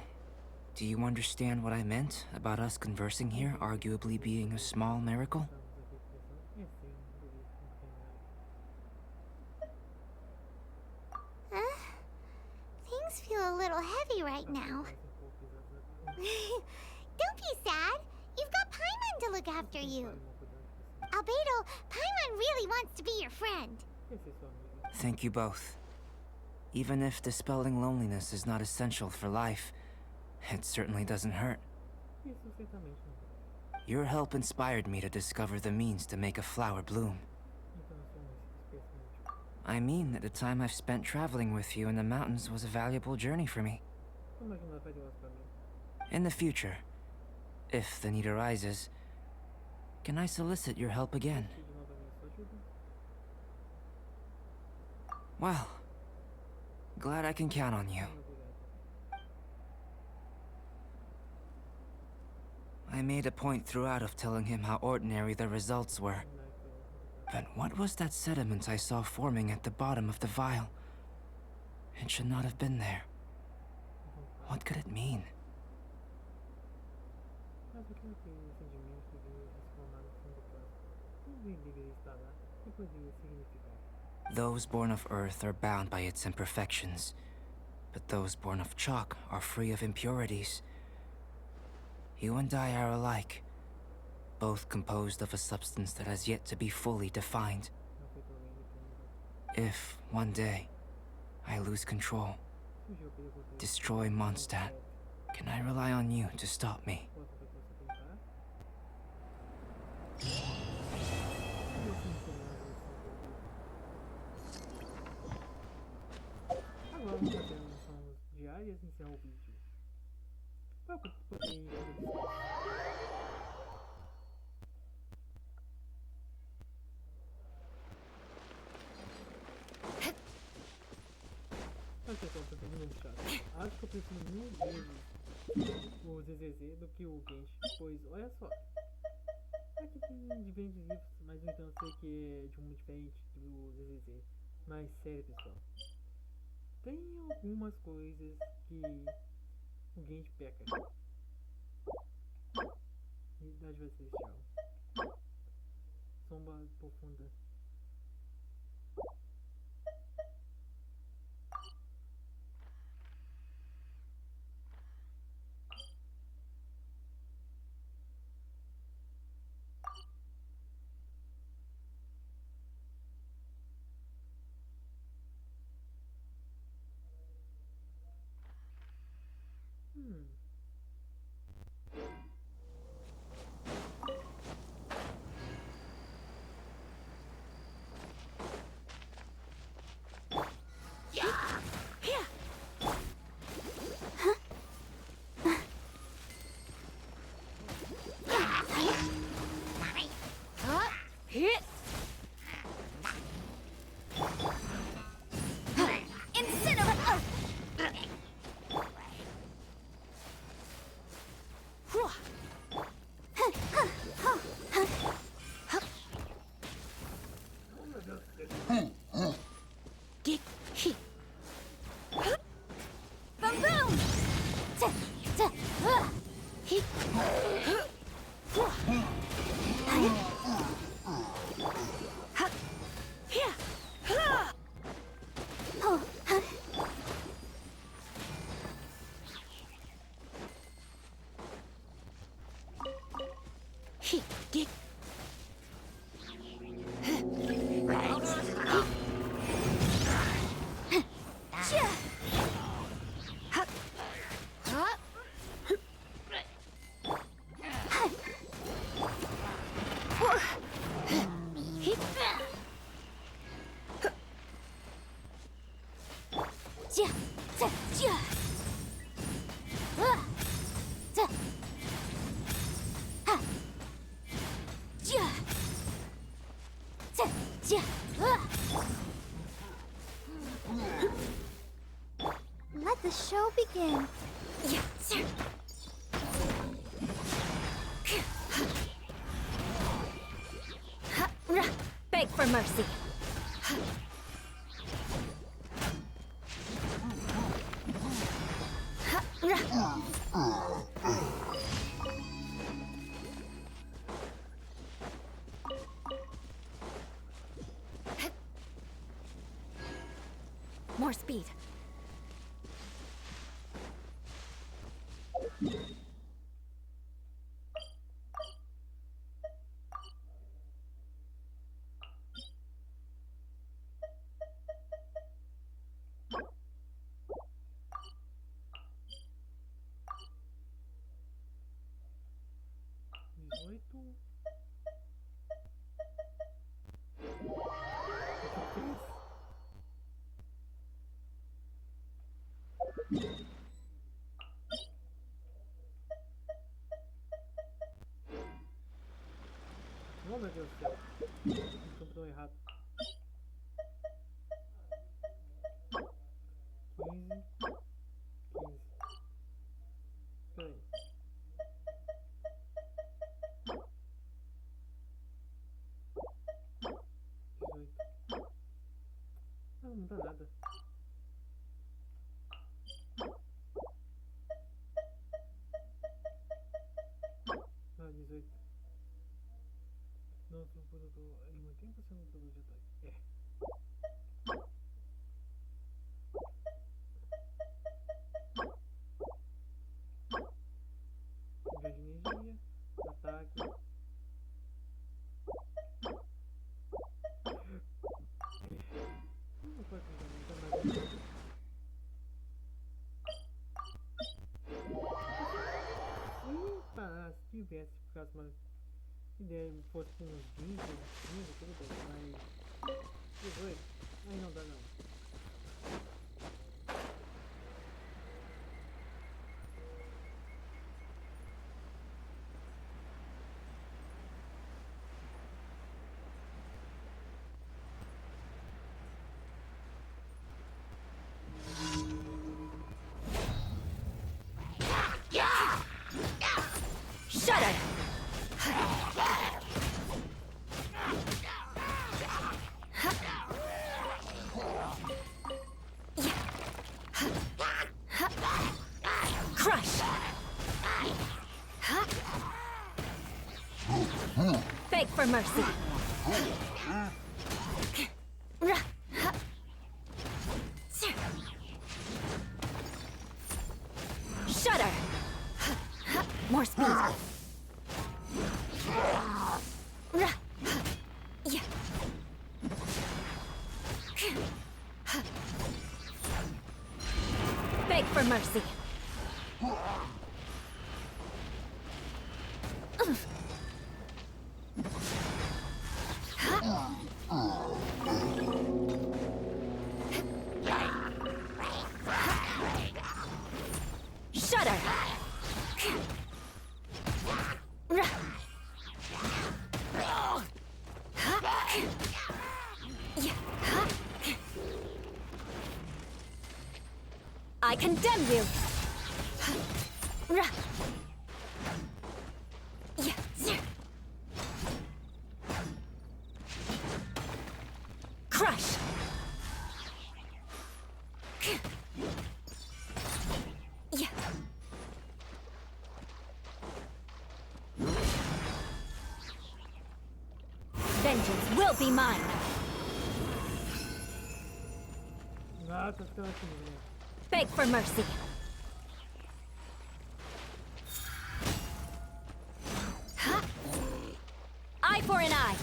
S6: do you understand what I meant about us conversing here arguably being a small miracle?
S3: Things feel a little heavy right now. Don't be sad. You've got Paimon to look after you. Albedo, Paimon really wants to be your friend.
S6: Thank you both. Even if dispelling loneliness is not essential for life, it certainly doesn't hurt. Your help inspired me to discover the means to make a flower bloom. I mean that the time I've spent traveling with you in the mountains was a valuable journey for me. In the future, if the need arises, can I solicit your help again? Well, glad I can count on you. I made a point throughout of telling him how ordinary the results were. But what was that sediment I saw forming at the bottom of the vial? It should not have been there. What could it mean?
S1: Mas o que é aquele sentimento que veio a se formar no fundo do próximo? Como ele deveria estar lá? O que poderia significar?
S6: Those born of Earth are bound by its imperfections, but those born of chalk are free of impurities. You and I are alike, both composed of a substance that has yet to be fully defined. If, one day, I lose control, destroy Mondstadt, can I rely on you to stop me?
S1: Agora vamos fazer missões diárias e encerrar o vídeo. Qual que eu poderia Acho que eu prefiro mil vezes o ZZZ do que o Genshin, pois olha só, aqui tem diferentes livros, mas então eu sei que é de um diferente do ZZZ. Mas sério, pessoal, tem algumas coisas que o Genshin peca. Realidade celestial, sombra profunda.
S3: Let the show begin.
S9: Beg for mercy. More speed.
S1: 18. Oh meu Deus do céu, o computador errado. 15. Espera aí. Nosso produtor em 80% do vegetais. É. Invés de energia, ataque. Não pode funcionar, então mais. Se parasse, tivesse, ficasse mais. Se der, fosse com uns 20, 15, tudo bem, mas 18, aí não dá não.
S9: Shudder! Crush! Beg for mercy! Shudder! More speed! Beg for mercy! Shudder! I condemn you! Crush! Vengeance will be mine!
S1: Ah, tá ficando aqui, né?
S9: Beg for mercy! Eye for an eye!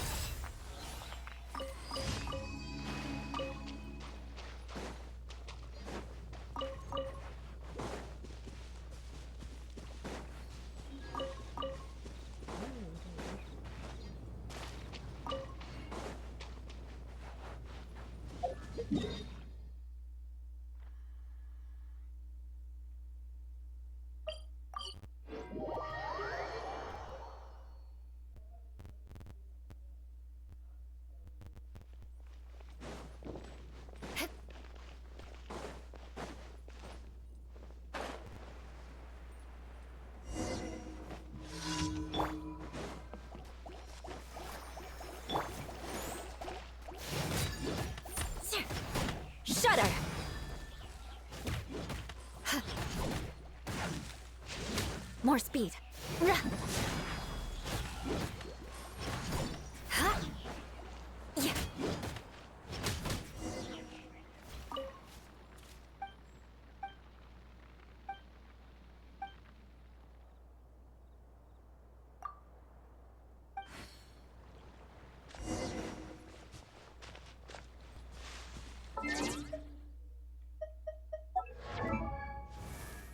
S9: Shudder! More speed.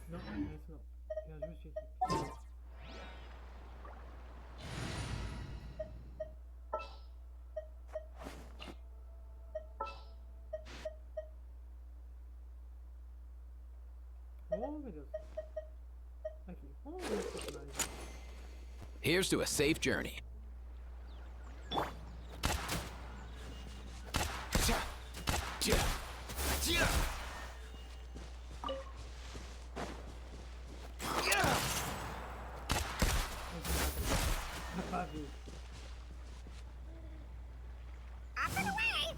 S1: Não, esse não. Reajuste aqui. Oh, meu Deus. Aqui. Vamos ver esse personagem.
S10: Here's to a safe journey.
S1: Pavio.
S3: Up and away!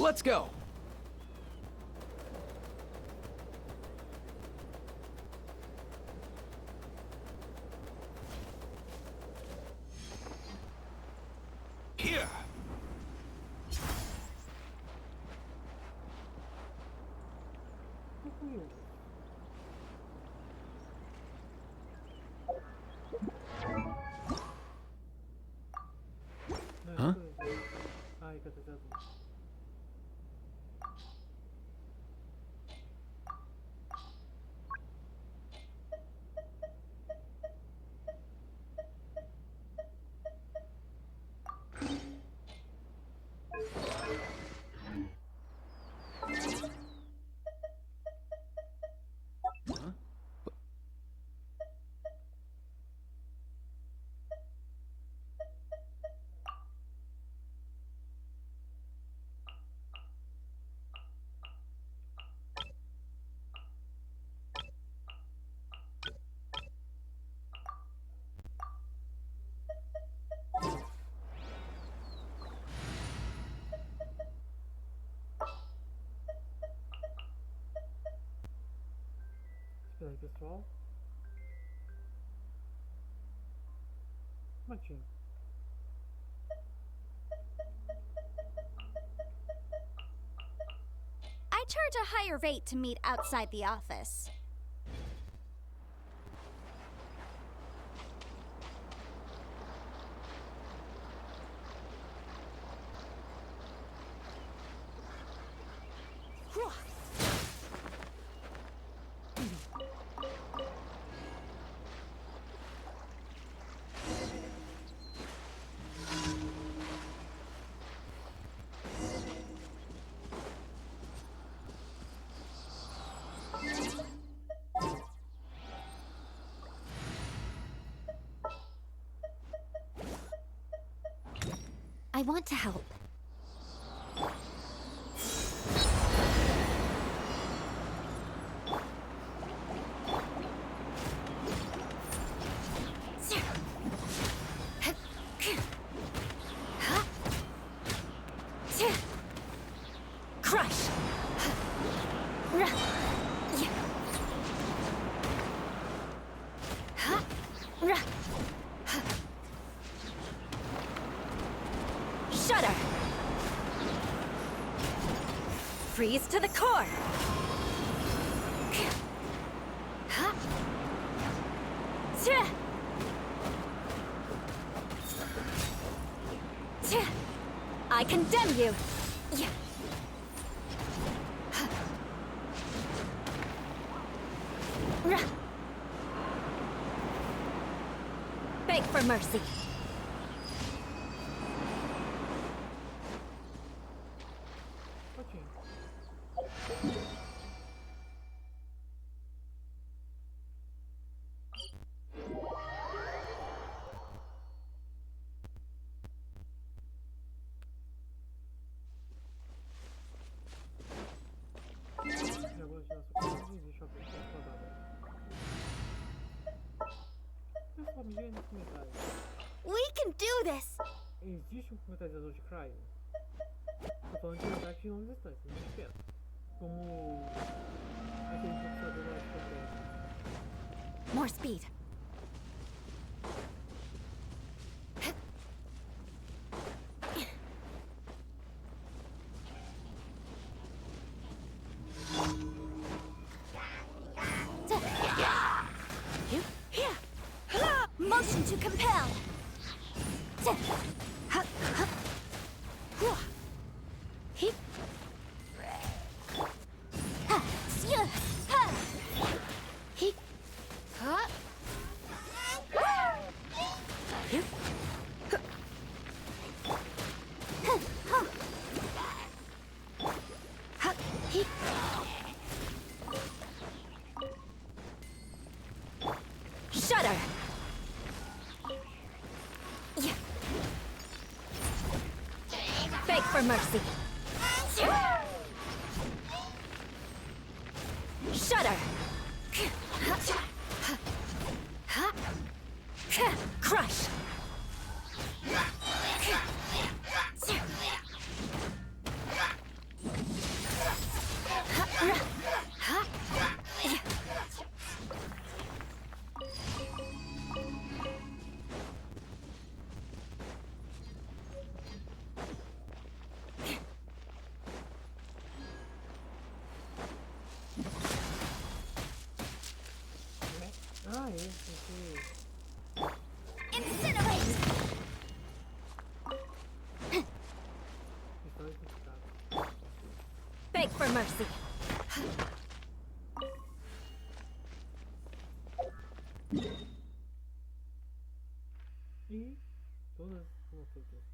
S10: Let's go.
S5: Here.
S10: Huh?
S1: Ai, cadê essa? Espera aí, pessoal. Matinho.
S3: I charge a higher rate to meet outside the office.
S2: I want to help.
S9: Crush! Shudder! Freeze to the core! I condemn you! Beg for mercy.
S3: We can do this!
S1: Existe comentador de crime? Tô falando de ataque em longa distância, não espera. Como aquele computador lá de companheira.
S2: More speed.
S3: Motion to compel!
S9: Shudder! Beg for mercy. Shudder! Crush! for mercy.
S1: E todas foram feitas.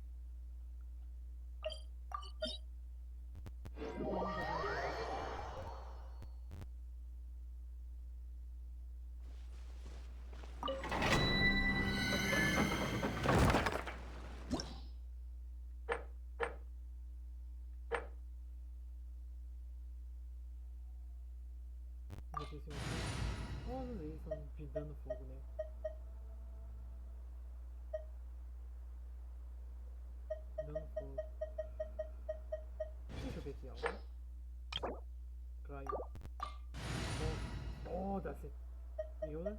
S1: Todos eles estão pintando fogo, né? Dando fogo. Deixa eu ver aqui algo. Cai. Oh, dá certo. Eu, né?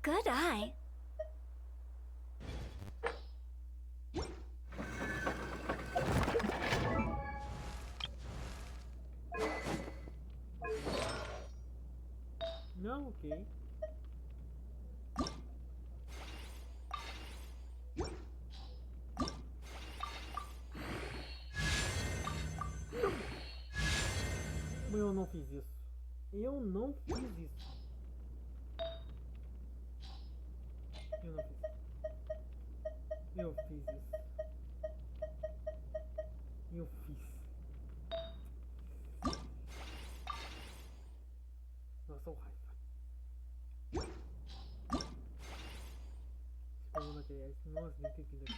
S2: Good eye.
S1: Não, ok. Eu não fiz isso. Eu não fiz isso. Eu não fiz. Eu fiz isso. Eu fiz. Nossa, o raiva. Escolher materiais. Nossa, devia ter vindo aqui.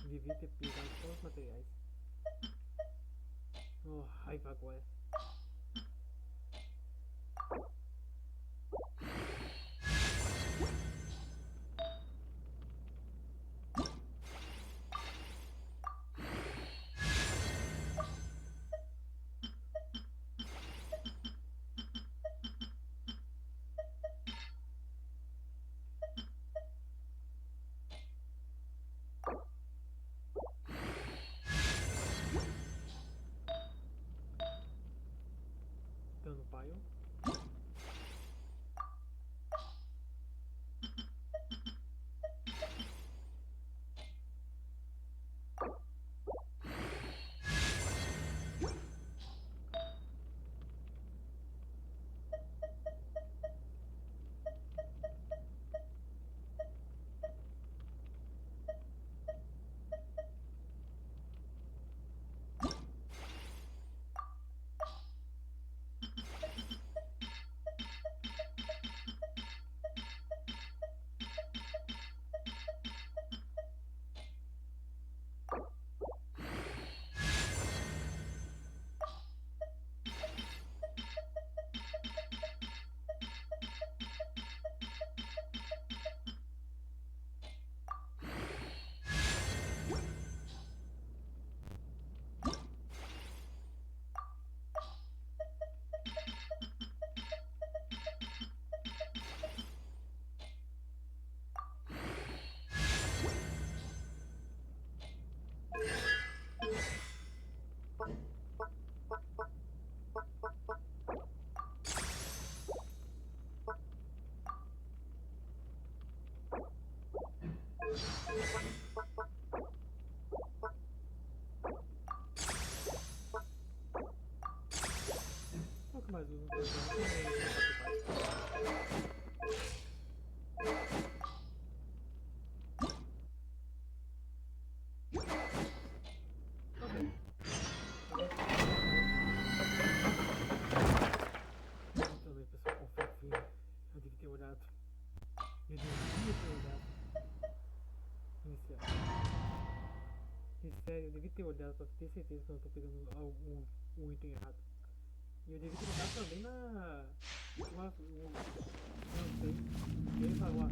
S1: Devia ter pegado todos os materiais. Oh, raiva agora. Dando Paimon. Qual que mais usa? Também, pessoal, confia. Eu devia ter olhado. Eu devia ter olhado. Iniciar. Sério, eu devia ter olhado pra ter certeza que eu não tô pegando um item errado. E eu devia ter olhado também na... não sei. Quem falou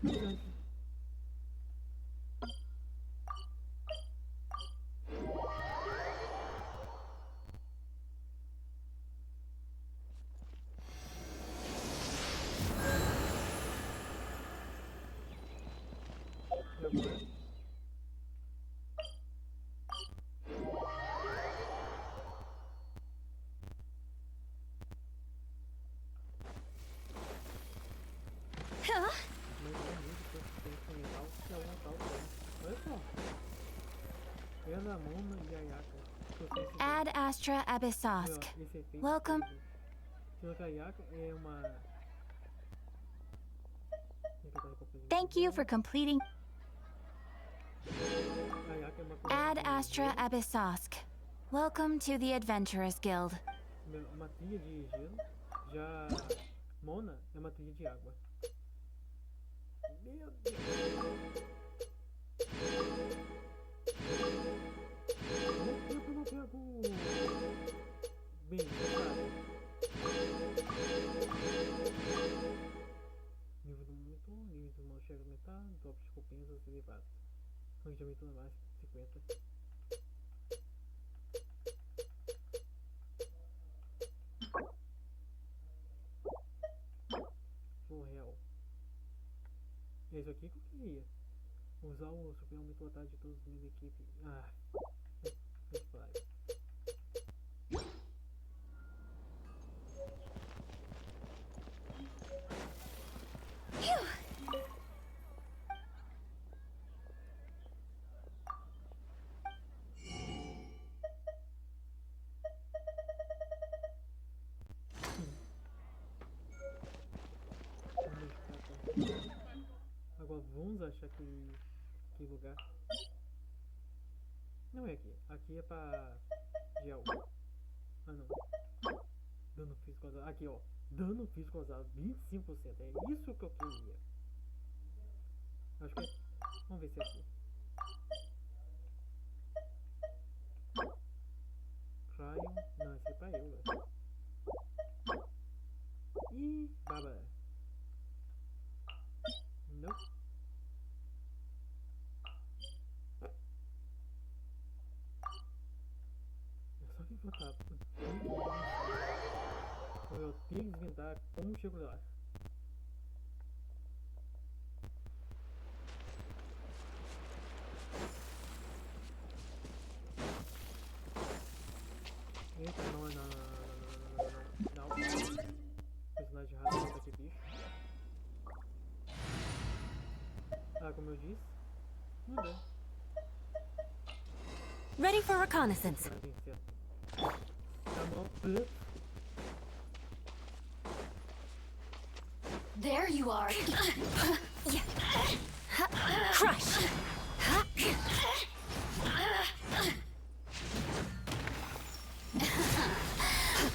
S1: Viajante.
S2: Ad Astra Abyssosk. Welcome. Thank you for completing. Ad Astra Abyssosk. Welcome to the Adventurers Guild.
S1: Uma trilha de gelo. Já Mona é uma trilha de água. Meu Deus. Muito tempo eu não pego bem, sabe? Nível do momento, nível do mal chega a aumentar, top de recompensas elevados. Rangeamento mais 50. Real. É isso aqui que eu queria. Usar o super aumento o ataque de todos os membros da equipe. Ah, muito fácil. Agora vamos achar que lugar. Não é aqui. Aqui é pra gel. Ah não. Dano físico causado. Aqui ó. Dano físico causado 25%. É isso que eu queria. Acho que é. Vamos ver se é aqui. Cryon. Não, esse é pra eu, velho. Ih, baba. Não. Eu só vim botar. Eu tenho que inventar como chego lá. Eita, não. Personagem errado, tá aqui, bicho. Ah, como eu disse, não deu.
S2: Ready for reconnaissance.
S3: There you are.
S2: Crush.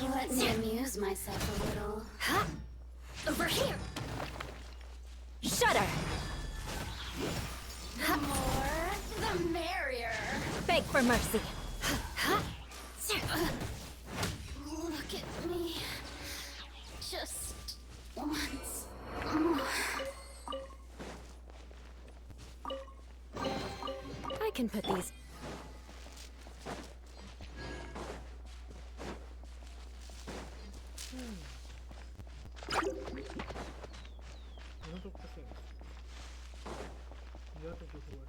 S3: Let me amuse myself a little. Over here.
S2: Shudder.
S3: The more, the merrier.
S2: Beg for mercy.
S3: Look at me. Just once more.
S2: I can put these.
S1: Eu não tô com paciência. E outra de rua.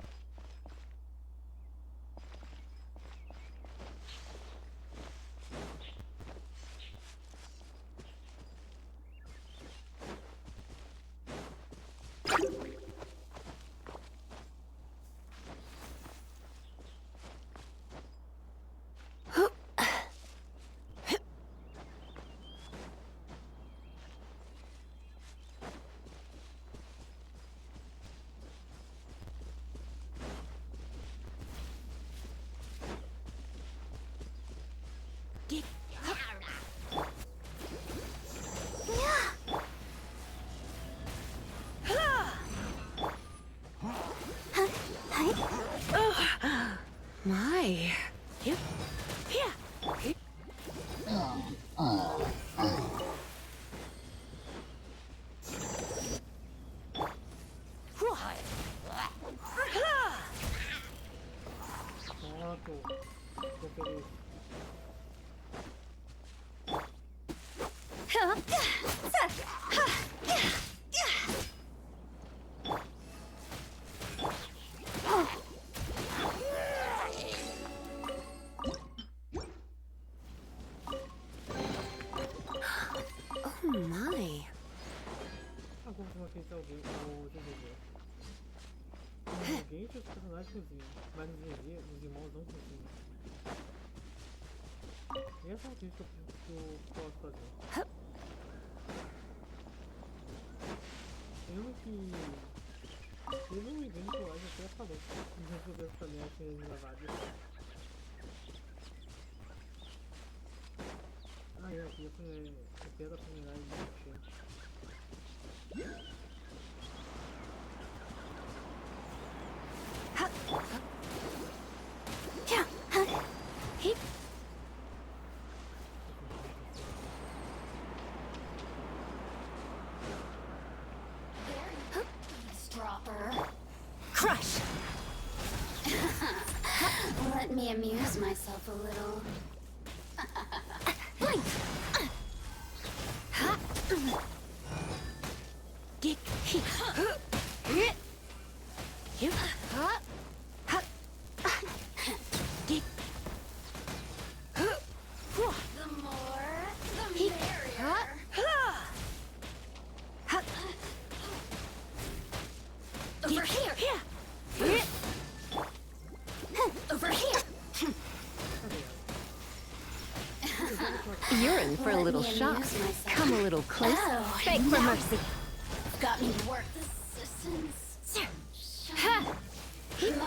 S1: servam aqueles alguém ao desejar. No Genshin os personagens cozinham, mas no DG os irmãos não cozinham. E essa é uma crítica que eu posso fazer. Tem uma que... Eu não me engano que o Age até falou que resolveu também as coisas lavadas. Ah, é, aqui é pedra funerária de cheio.
S3: Crush! Let me amuse myself a little. Blink! Get hit. The more, the merrier. Over here. Over here.
S7: You're in for a little
S3: Let me
S7: shock.
S3: amuse myself.
S7: Come a little closer.
S3: Oh,
S9: Beg for
S3: now
S9: mercy.
S3: got me worth assistance.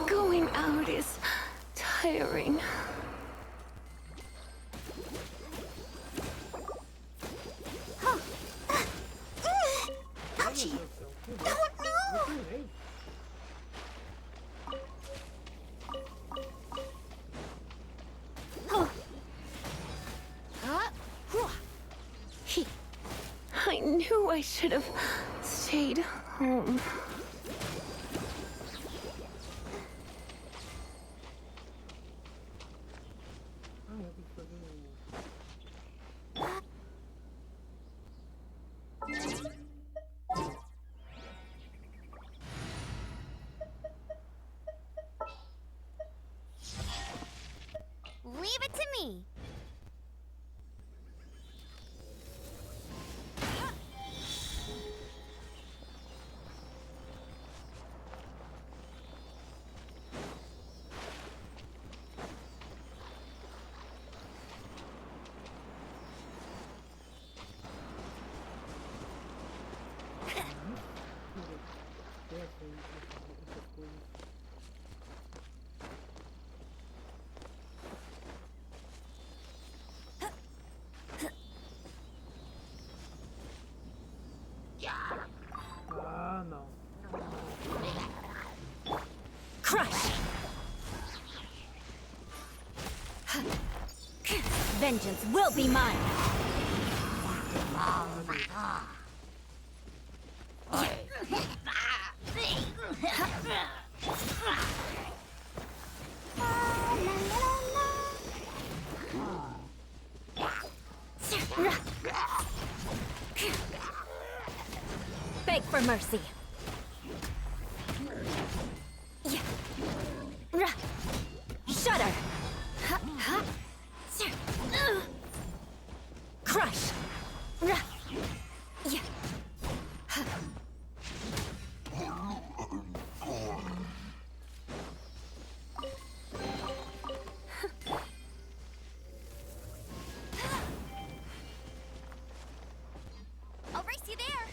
S7: Going out is tiring.
S3: Ouchie! Oh no!
S7: I knew I should have stayed home.
S3: Leave it to me.
S1: Ah, não.
S9: Crush! Vengeance will be mine! Beg for mercy. Shudder. Crush.
S3: I'll race you there.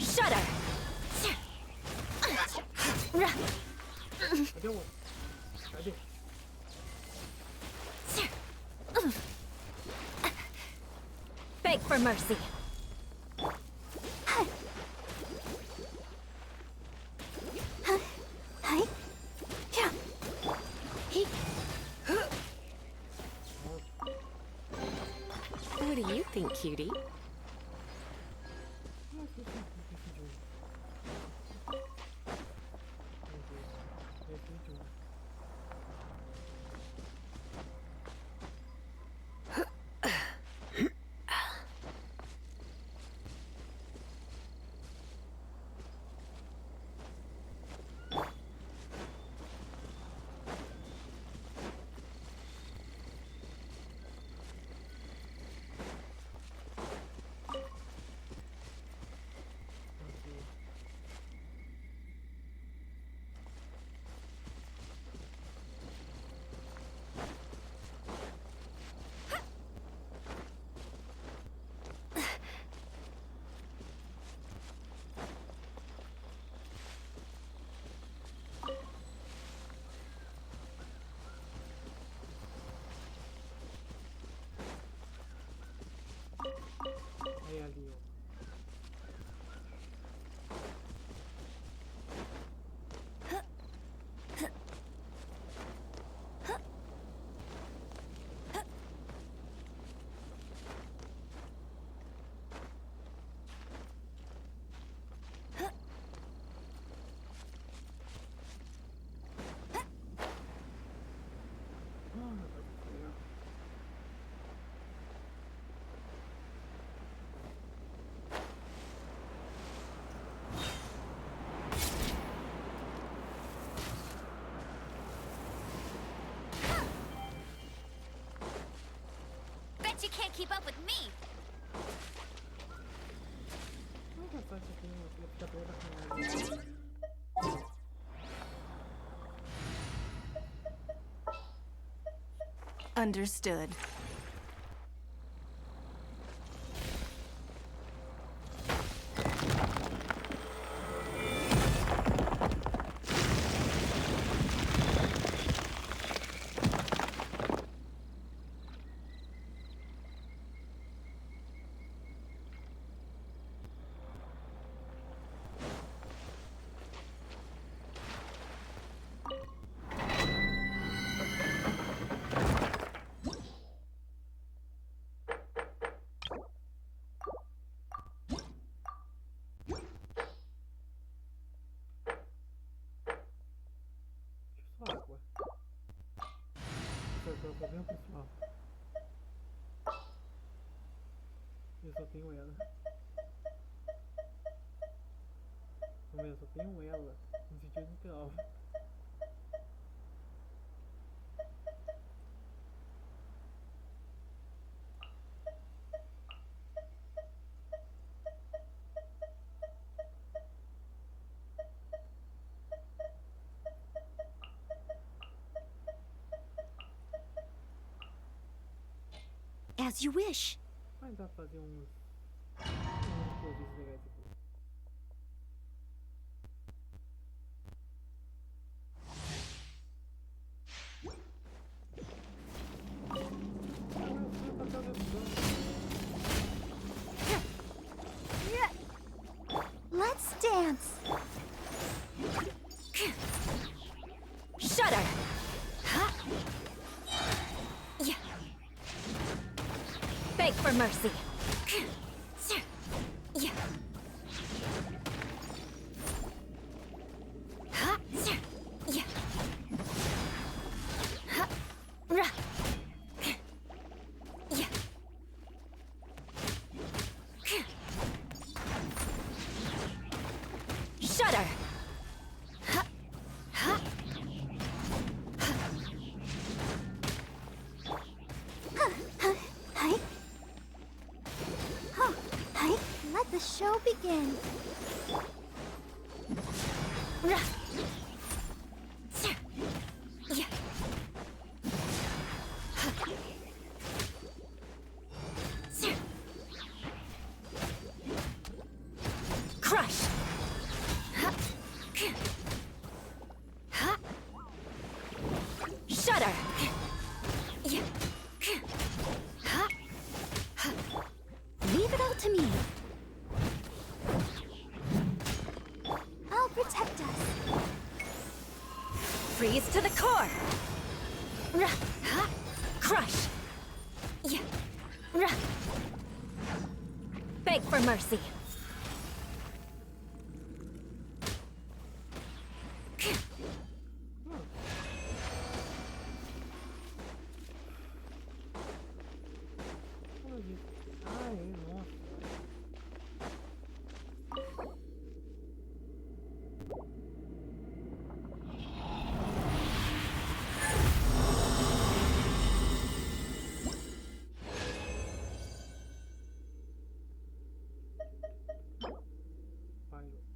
S9: Shudder.
S1: Cadê o... Cadê?
S9: Beg for mercy.
S7: Think, cutie.
S1: Aí ali, ó.
S3: Bet you can't keep up with me.
S7: Understood.
S1: Água. Foi o problema pessoal. Eu só tenho ela. Eu só tenho ela. No sentido literal.
S2: As you wish.
S1: Mas dá pra fazer uns coisas legais aqui.
S3: Let's dance.
S9: Shudder! Huh? Yeah. Beg for mercy. Yeah. Huh? Yeah. Huh? Rah. Yeah. Shudder! Huh? Huh?
S3: Hi. Huh. Hi. Let the show begin.
S9: Rah. Yeah. Crush! Shudder!
S2: Leave it all to me.
S3: I'll protect us.
S9: Freeze to the core! Crush! Beg for mercy.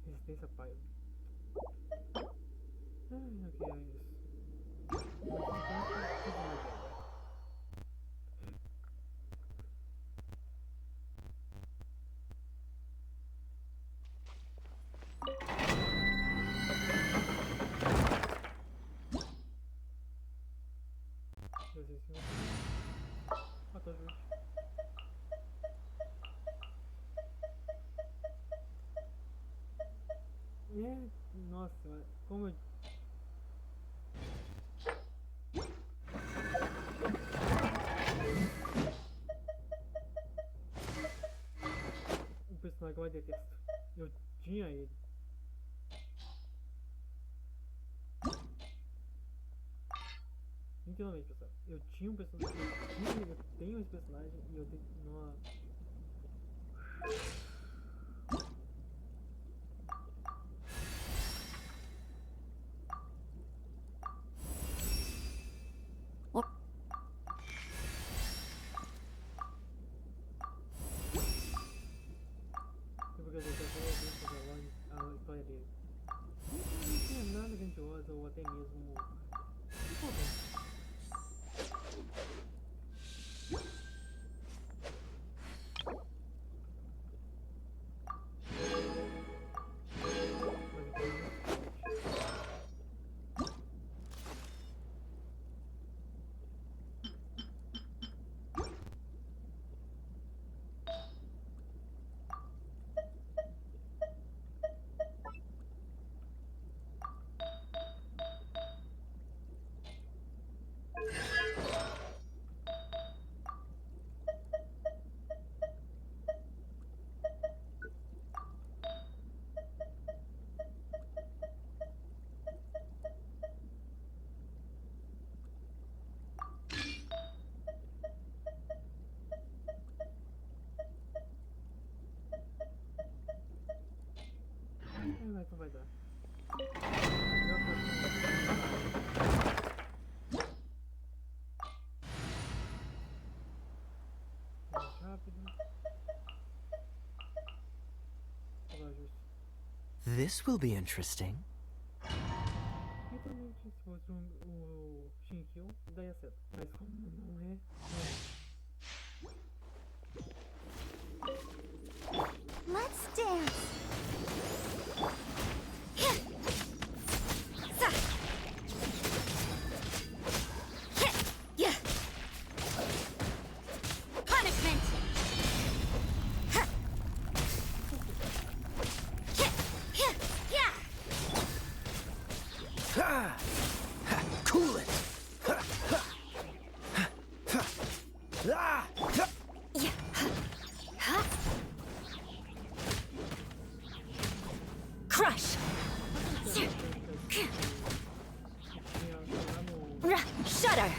S1: Resistência paio. O que é isso? Nossa, como eu... O personagem que eu detesto. Eu tinha ele. Literalmente, pessoal. Eu tinha um personagem. Eu tenho esse personagem e eu tenho. Nossa. A história dele não tinha nada grandioso ou até mesmo não vai dar.
S11: This will be interesting.
S1: Literalmente, se fosse o Shinkyo, daria certo. Mas como não é...
S3: Let's dance.
S9: Punishment!
S11: Cool it.
S9: Crush! Shudder!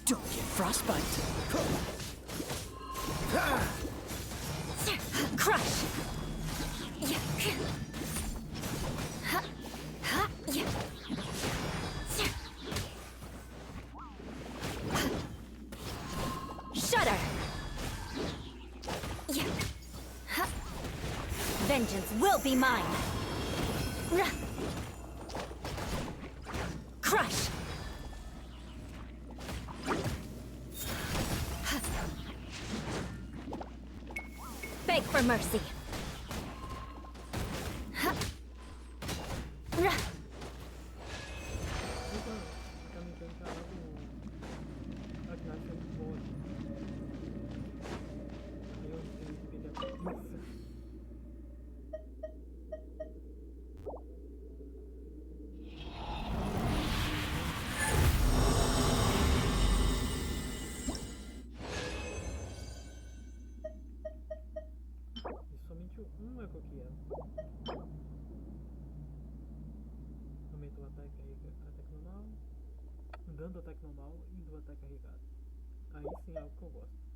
S11: Don't get frostbite.
S9: Crush! Shudder! Vengeance will be mine! Crush! Beg for mercy!
S1: ataque normal, dando ataque normal e do ataque carregado. Aí sim é algo que eu gosto.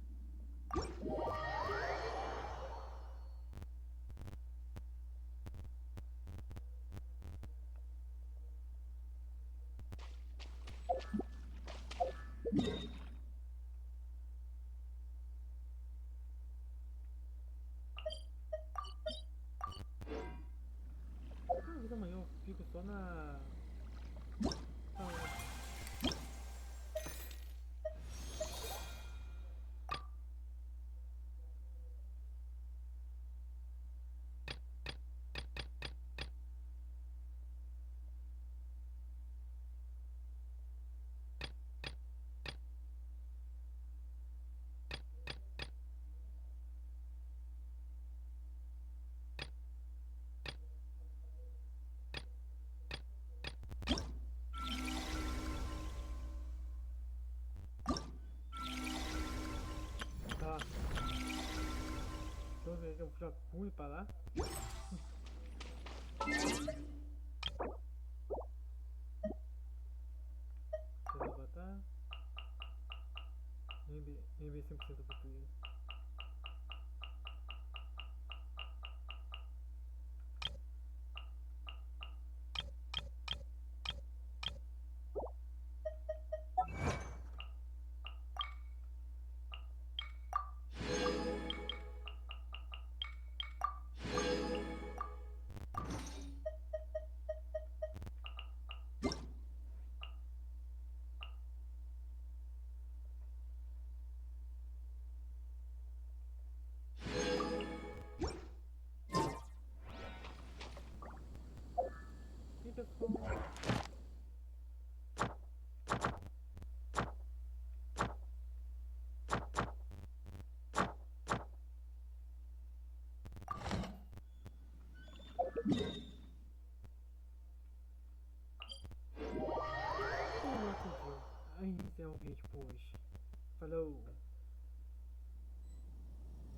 S1: Talvez amanhã eu fico só na... Tá. Então eu já fui para lá. Vou botar. MB 100% português. E pessoal,